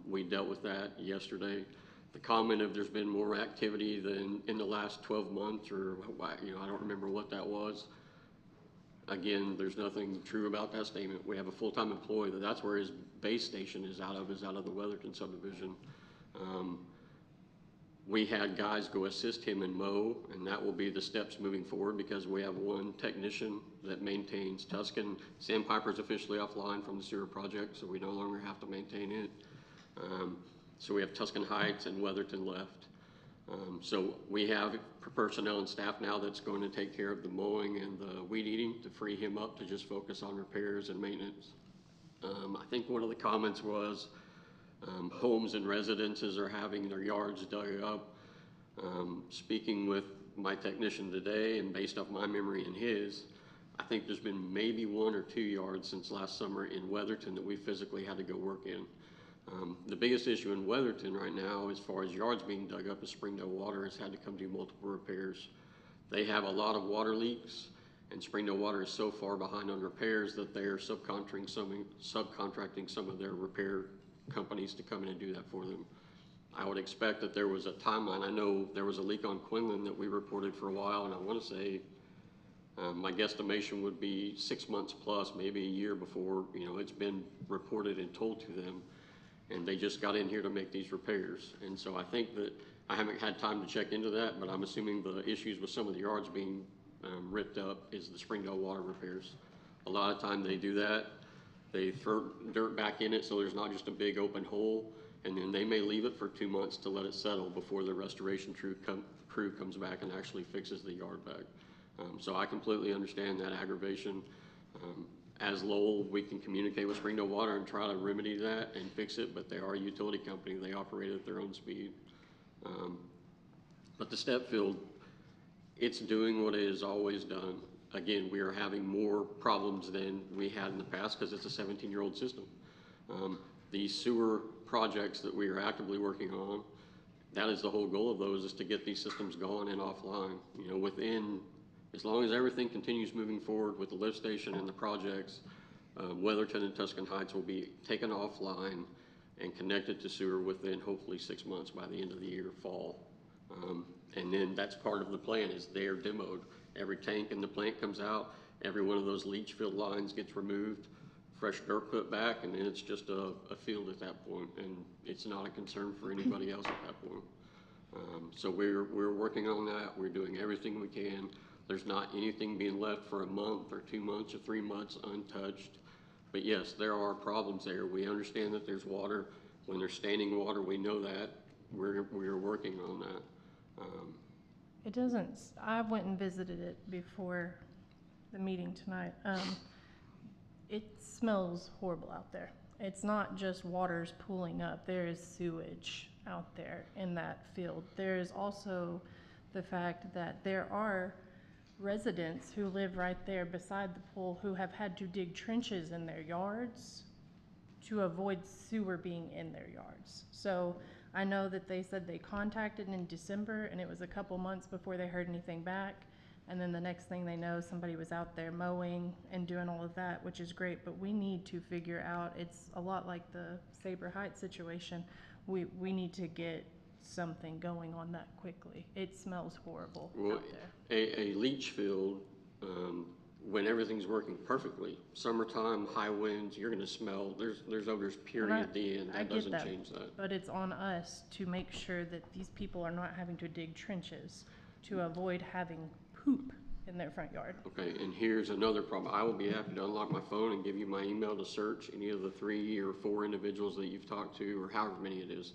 we dealt with that yesterday. The comment of there's been more activity than in the last 12 months, or, you know, I don't remember what that was. Again, there's nothing true about that statement. We have a full-time employee that's where his base station is out of the Weatherton subdivision. We had guys go assist him in mow, and that will be the steps moving forward because we have one technician that maintains Tuscan. Sandpiper's officially offline from the sewer project, so we no longer have to maintain it. So we have Tuscan Heights and Weatherton left. So we have personnel and staff now that's going to take care of the mowing and the weed eating to free him up to just focus on repairs and maintenance. I think one of the comments was homes and residences are having their yards dug up. Speaking with my technician today and based off my memory and his, I think there's been maybe 1 or 2 yards since last summer in Weatherton that we physically had to go work in. The biggest issue in Weatherton right now, as far as yards being dug up, is Springdale Water has had to come do multiple repairs. They have a lot of water leaks, and Springdale Water is so far behind on repairs that they are subcontracting some of their repair companies to come in and do that for them. I would expect that there was a timeline. I know there was a leak on Quinlan that we reported for a while, and I want to say my guesstimation would be 6 months plus, maybe a year before, you know, it's been reported and told to them. And they just got in here to make these repairs. And so I think that I haven't had time to check into that, but I'm assuming the issues with some of the yards being ripped up is the Springdale Water repairs. A lot of time they do that. They throw dirt back in it so there's not just a big open hole, and then they may leave it for 2 months to let it settle before the restoration crew comes back and actually fixes the yard back. So I completely understand that aggravation. As Lowell, we can communicate with Springdale Water and try to remedy that and fix it, but they are a utility company. They operate at their own speed. But the step field, it's doing what it has always done. Again, we are having more problems than we had in the past because it's a 17-year-old system. These sewer projects that we are actively working on, that is the whole goal of those, is to get these systems going and offline. You know, as long as everything continues moving forward with the lift station and the projects, Weatherton and Tuscan Heights will be taken offline and connected to sewer within hopefully 6 months by the end of the year, fall. And then that's part of the plan, is they're demoed. Every tank in the plant comes out, every one of those leach field lines gets removed, fresh dirt put back, and then it's just a field at that point, and it's not a concern for anybody else at that point. So we're working on that. We're doing everything we can. There's not anything being left for a month or 2 months or 3 months untouched. But yes, there are problems there. We understand that there's water. When there's standing water, we know that. We're working on that. It doesn't, I went and visited it before the meeting tonight. It smells horrible out there. It's not just water's pooling up. There is sewage out there in that field. There is also the fact that there are residents who live right there beside the pool who have had to dig trenches in their yards to avoid sewer being in their yards. So I know that they said they contacted in December, and it was a couple months before they heard anything back. And then the next thing they know, somebody was out there mowing and doing all of that, which is great. But we need to figure out, it's a lot like the Sabre Heights situation. We need to get something going on that quickly. It smells horrible out there. A leach field, when everything's working perfectly, summertime, high winds, you're gonna smell, there's odors period at the end. That doesn't change that. But it's on us to make sure that these people are not having to dig trenches to avoid having poop in their front yard. Okay, and here's another problem. I will be happy to unlock my phone and give you my email to search any of the 3 or 4 individuals that you've talked to, or however many it is.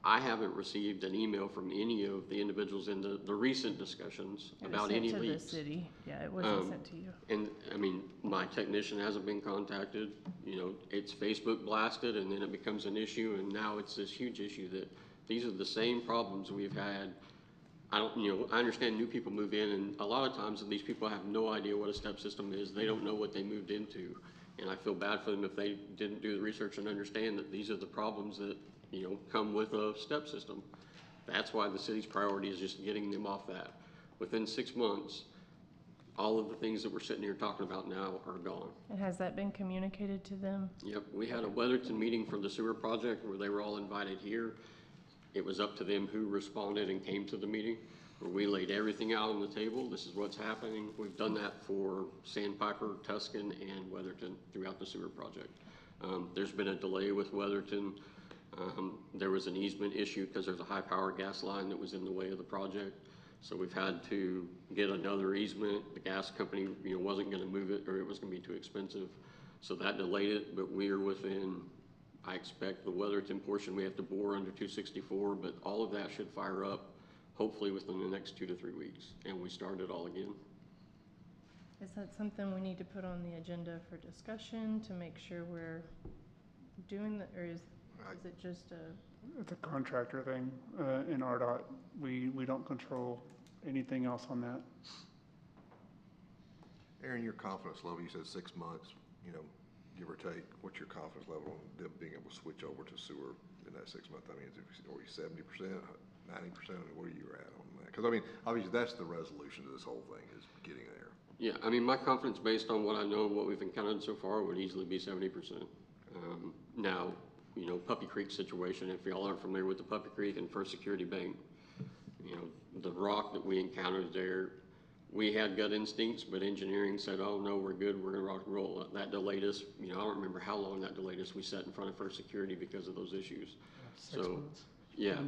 I haven't received an email from any of the individuals in the recent discussions about any It was leaks. sent to the city. Yeah, it wasn't sent to you. And, I mean, my technician hasn't been contacted, you know, it's Facebook blasted, and then it becomes an issue, and now it's this huge issue that these are the same problems we've had. I don't, you know, I understand new people move in, and a lot of times these people have no idea what a step system is. They don't know what they moved into. And I feel bad for them if they didn't do the research and understand that these are the problems that, you know, come with a step system. That's why the city's priority is just getting them off that. Within 6 months, all of the things that we're sitting here talking about now are gone. And has that been communicated to them? Yep, we had a Weatherton meeting for the sewer project where they were all invited here. It was up to them who responded and came to the meeting, where we laid everything out on the table. This is what's happening. We've done that for Sandpiper, Tuscan, and Weatherton throughout the sewer project. There's been a delay with Weatherton. There was an easement issue because there's a high-power gas line that was in the way of the project. So we've had to get another easement. The gas company, you know, wasn't gonna move it, or it was gonna be too expensive. So that delayed it, but we are within, I expect the Weatherton portion, we have to bore under 264, but all of that should fire up hopefully within the next 2 to 3 weeks, and we start it all again. Is that something we need to put on the agenda for discussion to make sure we're doing that, or is it just a? It's a contractor thing, in RDOT. We don't control anything else on that. Aaron, your confidence level, you said 6 months, you know, give or take. What's your confidence level on them being able to switch over to sewer in that 6 month? I mean, are you 70%, 90%? I mean, where are you at on that? Because I mean, obviously that's the resolution to this whole thing, is getting there. Yeah, I mean, my confidence based on what I know and what we've encountered so far would easily be 70%. Now, you know, Puppy Creek situation, if y'all aren't familiar with the Puppy Creek and First Security Bank, you know, the rock that we encountered there, we had gut instincts, but engineering said, oh no, we're good, we're gonna rock and roll. That delayed us, you know, I don't remember how long that delayed us. We sat in front of First Security because of those issues. 6 months. Yeah,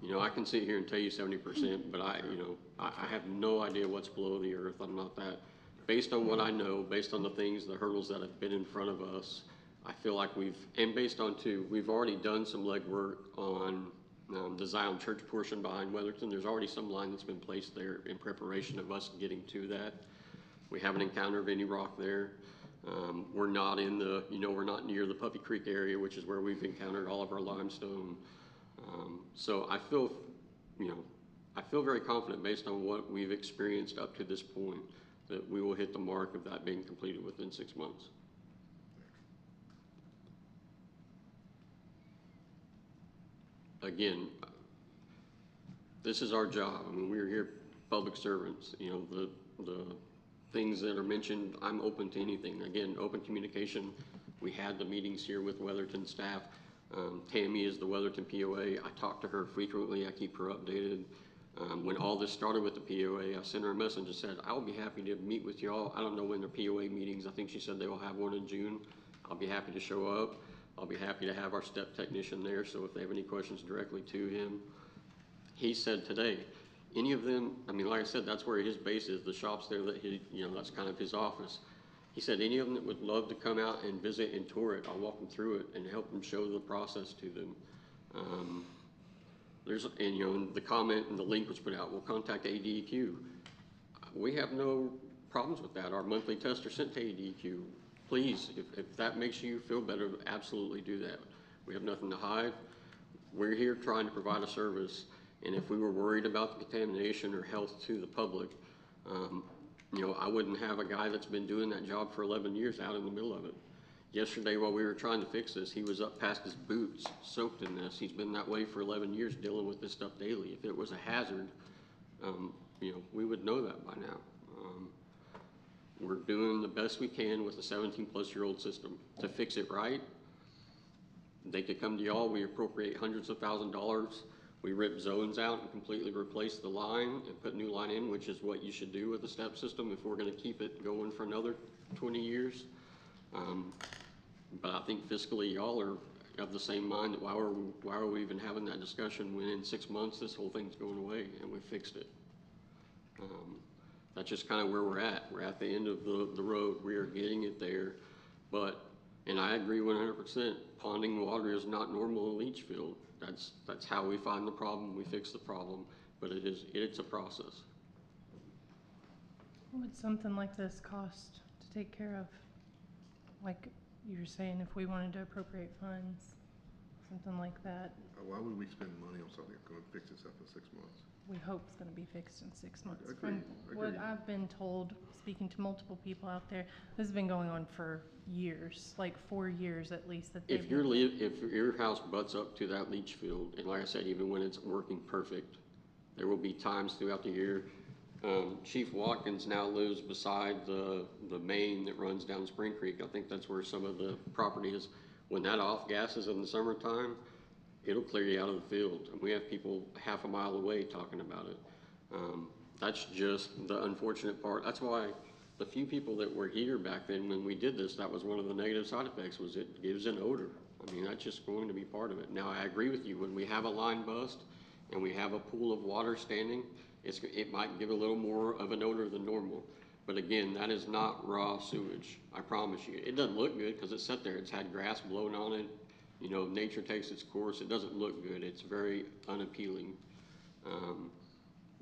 you know, I can sit here and tell you 70%, but I have no idea what's below the earth. I'm not that. Based on what I know, based on the things, the hurdles that have been in front of us, I feel like we've already done some legwork on the Zion Church portion behind Weatherton. There's already some line that's been placed there in preparation of us getting to that. We haven't encountered any rock there. We're not we're not near the Puppy Creek area, which is where we've encountered all of our limestone. So I feel very confident based on what we've experienced up to this point that we will hit the mark of that being completed within 6 months. Again, this is our job. I mean, we're here public servants. You know, the things that are mentioned, I'm open to anything. Again, open communication. We had the meetings here with Weatherton staff. Tammy is the Weatherton POA. I talk to her frequently. I keep her updated. When all this started with the POA, I sent her a message and said, I'll be happy to meet with y'all. I don't know when their POA meetings, I think she said they will have one in June. I'll be happy to show up. I'll be happy to have our step technician there, so if they have any questions directly to him. He said today, any of them, I mean, like I said, that's where his base is, the shop's there that that's kind of his office. He said any of them that would love to come out and visit and tour it, I'll walk them through it and help them show the process to them. The comment and the link was put out, we'll contact ADEQ. We have no problems with that. Our monthly tests are sent to ADEQ. Please, if that makes you feel better, absolutely do that. We have nothing to hide. We're here trying to provide a service, and if we were worried about the contamination or health to the public, I wouldn't have a guy that's been doing that job for 11 years out in the middle of it. Yesterday, while we were trying to fix this, he was up past his boots, soaked in this. He's been that way for 11 years dealing with this stuff daily. If it was a hazard, we would know that by now. We're doing the best we can with a 17-plus-year-old system. To fix it right, they could come to y'all. We appropriate hundreds of $1,000s. We rip zones out and completely replace the line and put new line in, which is what you should do with a step system if we're going to keep it going for another 20 years. But I think fiscally y'all are of the same mind that why are we even having that discussion when in 6 months this whole thing's going away and we fixed it. That's just kind of where we're at. We're at the end of the road. We are getting it there. But, and I agree 100%, ponding water is not normal in leach field. That's how we find the problem, we fix the problem, but it's a process. What would something like this cost to take care of? Like you were saying, if we wanted to appropriate funds, something like that. Why would we spend money on something that's gonna fix itself in 6 months? We hope it's gonna be fixed in 6 months. Agreed, From what agreed. I've been told, speaking to multiple people out there, this has been going on for years, like 4 years at least. That If your house butts up to that leach field, and like I said, even when it's working perfect, there will be times throughout the year. Chief Watkins now lives beside the main that runs down Spring Creek. I think that's where some of the property is. When that off gases in the summertime, it'll clear you out of the field. And we have people half a mile away talking about it. That's just the unfortunate part. That's why the few people that were here back then when we did this, that was one of the negative side effects, was it gives an odor. I mean, that's just going to be part of it. Now, I agree with you. When we have a line bust and we have a pool of water standing, it might give a little more of an odor than normal. But again, that is not raw sewage. I promise you. It doesn't look good because it's sat there. It's had grass blown on it. You know, nature takes its course. It doesn't look good. It's very unappealing.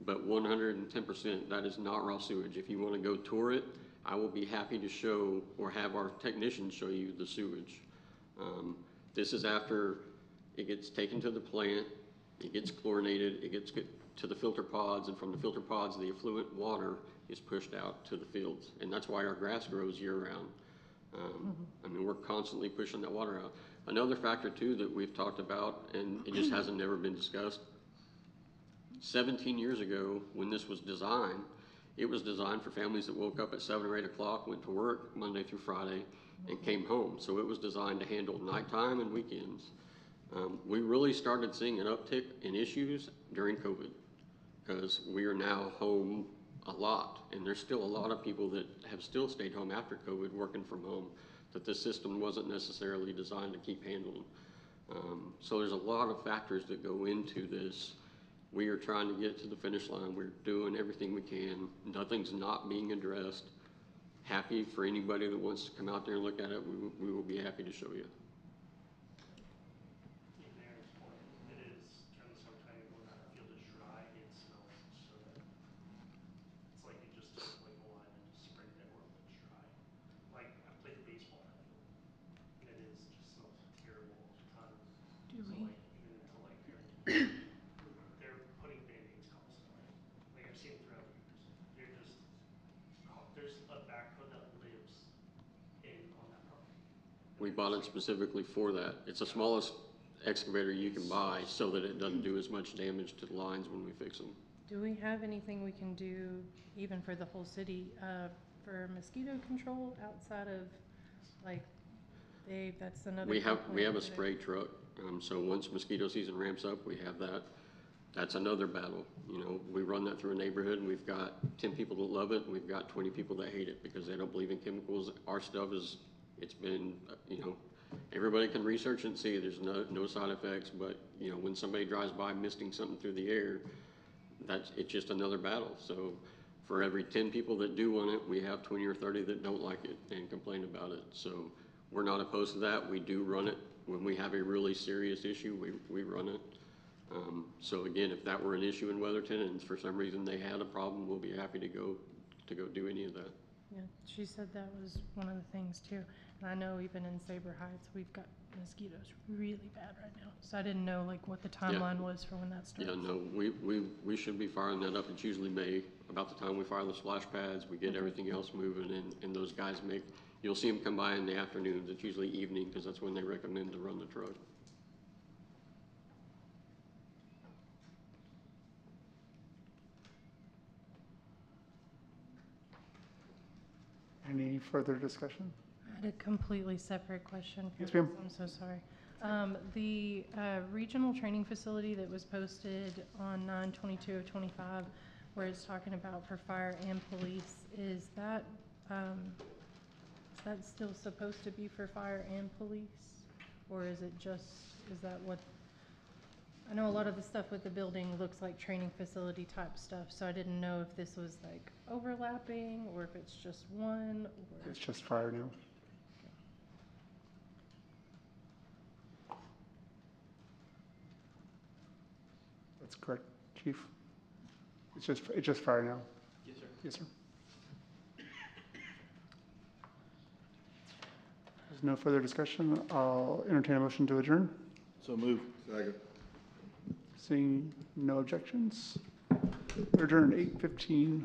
But 110%, that is not raw sewage. If you want to go tour it, I will be happy to show or have our technicians show you the sewage. This is after it gets taken to the plant, it gets chlorinated, it gets to the filter pods, and from the filter pods, the effluent water is pushed out to the fields. And that's why our grass grows year-round. I mean, we're constantly pushing that water out. Another factor, too, that we've talked about, and it just hasn't never been discussed, 17 years ago, when this was designed, it was designed for families that woke up at 7 or 8 o'clock, went to work Monday through Friday, and came home. So it was designed to handle nighttime and weekends. We really started seeing an uptick in issues during COVID, because we are now home a lot, and there's still a lot of people that have still stayed home after COVID, working from home, that the system wasn't necessarily designed to keep handling. So there's a lot of factors that go into this. We are trying to get to the finish line. We're doing everything we can. Nothing's not being addressed. Happy for anybody that wants to come out there and look at it. We will be happy to show you. In Mayor's point, it is during the summertime when that field is dry, it smells so bad. It's like you just took like a line and just sprayed it everywhere when it's dry. Like I played baseball in that field, and it is just smells terrible all the time. Do so we? like even into like Harrington, they're putting Band-Aids constantly. Like I've seen it throughout the years. They're just there's a backhoe that lives on that property. We bought it specifically for that. It's the smallest excavator you can buy so that it doesn't do as much damage to the lines when we fix them. Do we have anything we can do, even for the whole city, for mosquito control outside of, like, that's another We have a complaint. spray truck. So once mosquito season ramps up, we have that. That's another battle. You know, we run that through a neighborhood, and we've got 10 people that love it, and we've got 20 people that hate it because they don't believe in chemicals. Our stuff it's been, you know, everybody can research and see there's no side effects, but, you know, when somebody drives by misting something through the air, it's just another battle. So for every 10 people that do want it, we have 20 or 30 that don't like it and complain about it. So we're not opposed to that. We do run it. When we have a really serious issue, we run it. So again, if that were an issue in Weatherton and for some reason they had a problem, we'll be happy to go do any of that. Yeah, she said that was one of the things too. And I know even in Sabre Heights, we've got mosquitoes really bad right now. So I didn't know like what the timeline was for when that starts. Yeah, no, we should be firing that up. It's usually May, about the time we fire the splash pads, we get everything else moving, and those guys you'll see them come by in the afternoons. It's usually evening because that's when they recommend to run the truck. Any further discussion? I had a completely separate question. For Yes, ma'am. this. I'm so sorry. The regional training facility that was posted on 9/22/25, where it's talking about for fire and police, is that still supposed to be for fire and police? Or is that what? I know a lot of the stuff with the building looks like training facility type stuff, so I didn't know if this was like overlapping or if it's just one or. It's just fire now. That's correct, Chief. It's just fire now. Yes, sir. Yes, sir. There's no further discussion. I'll entertain a motion to adjourn. So move. Second. Seeing no objections. We're adjourned 8:15.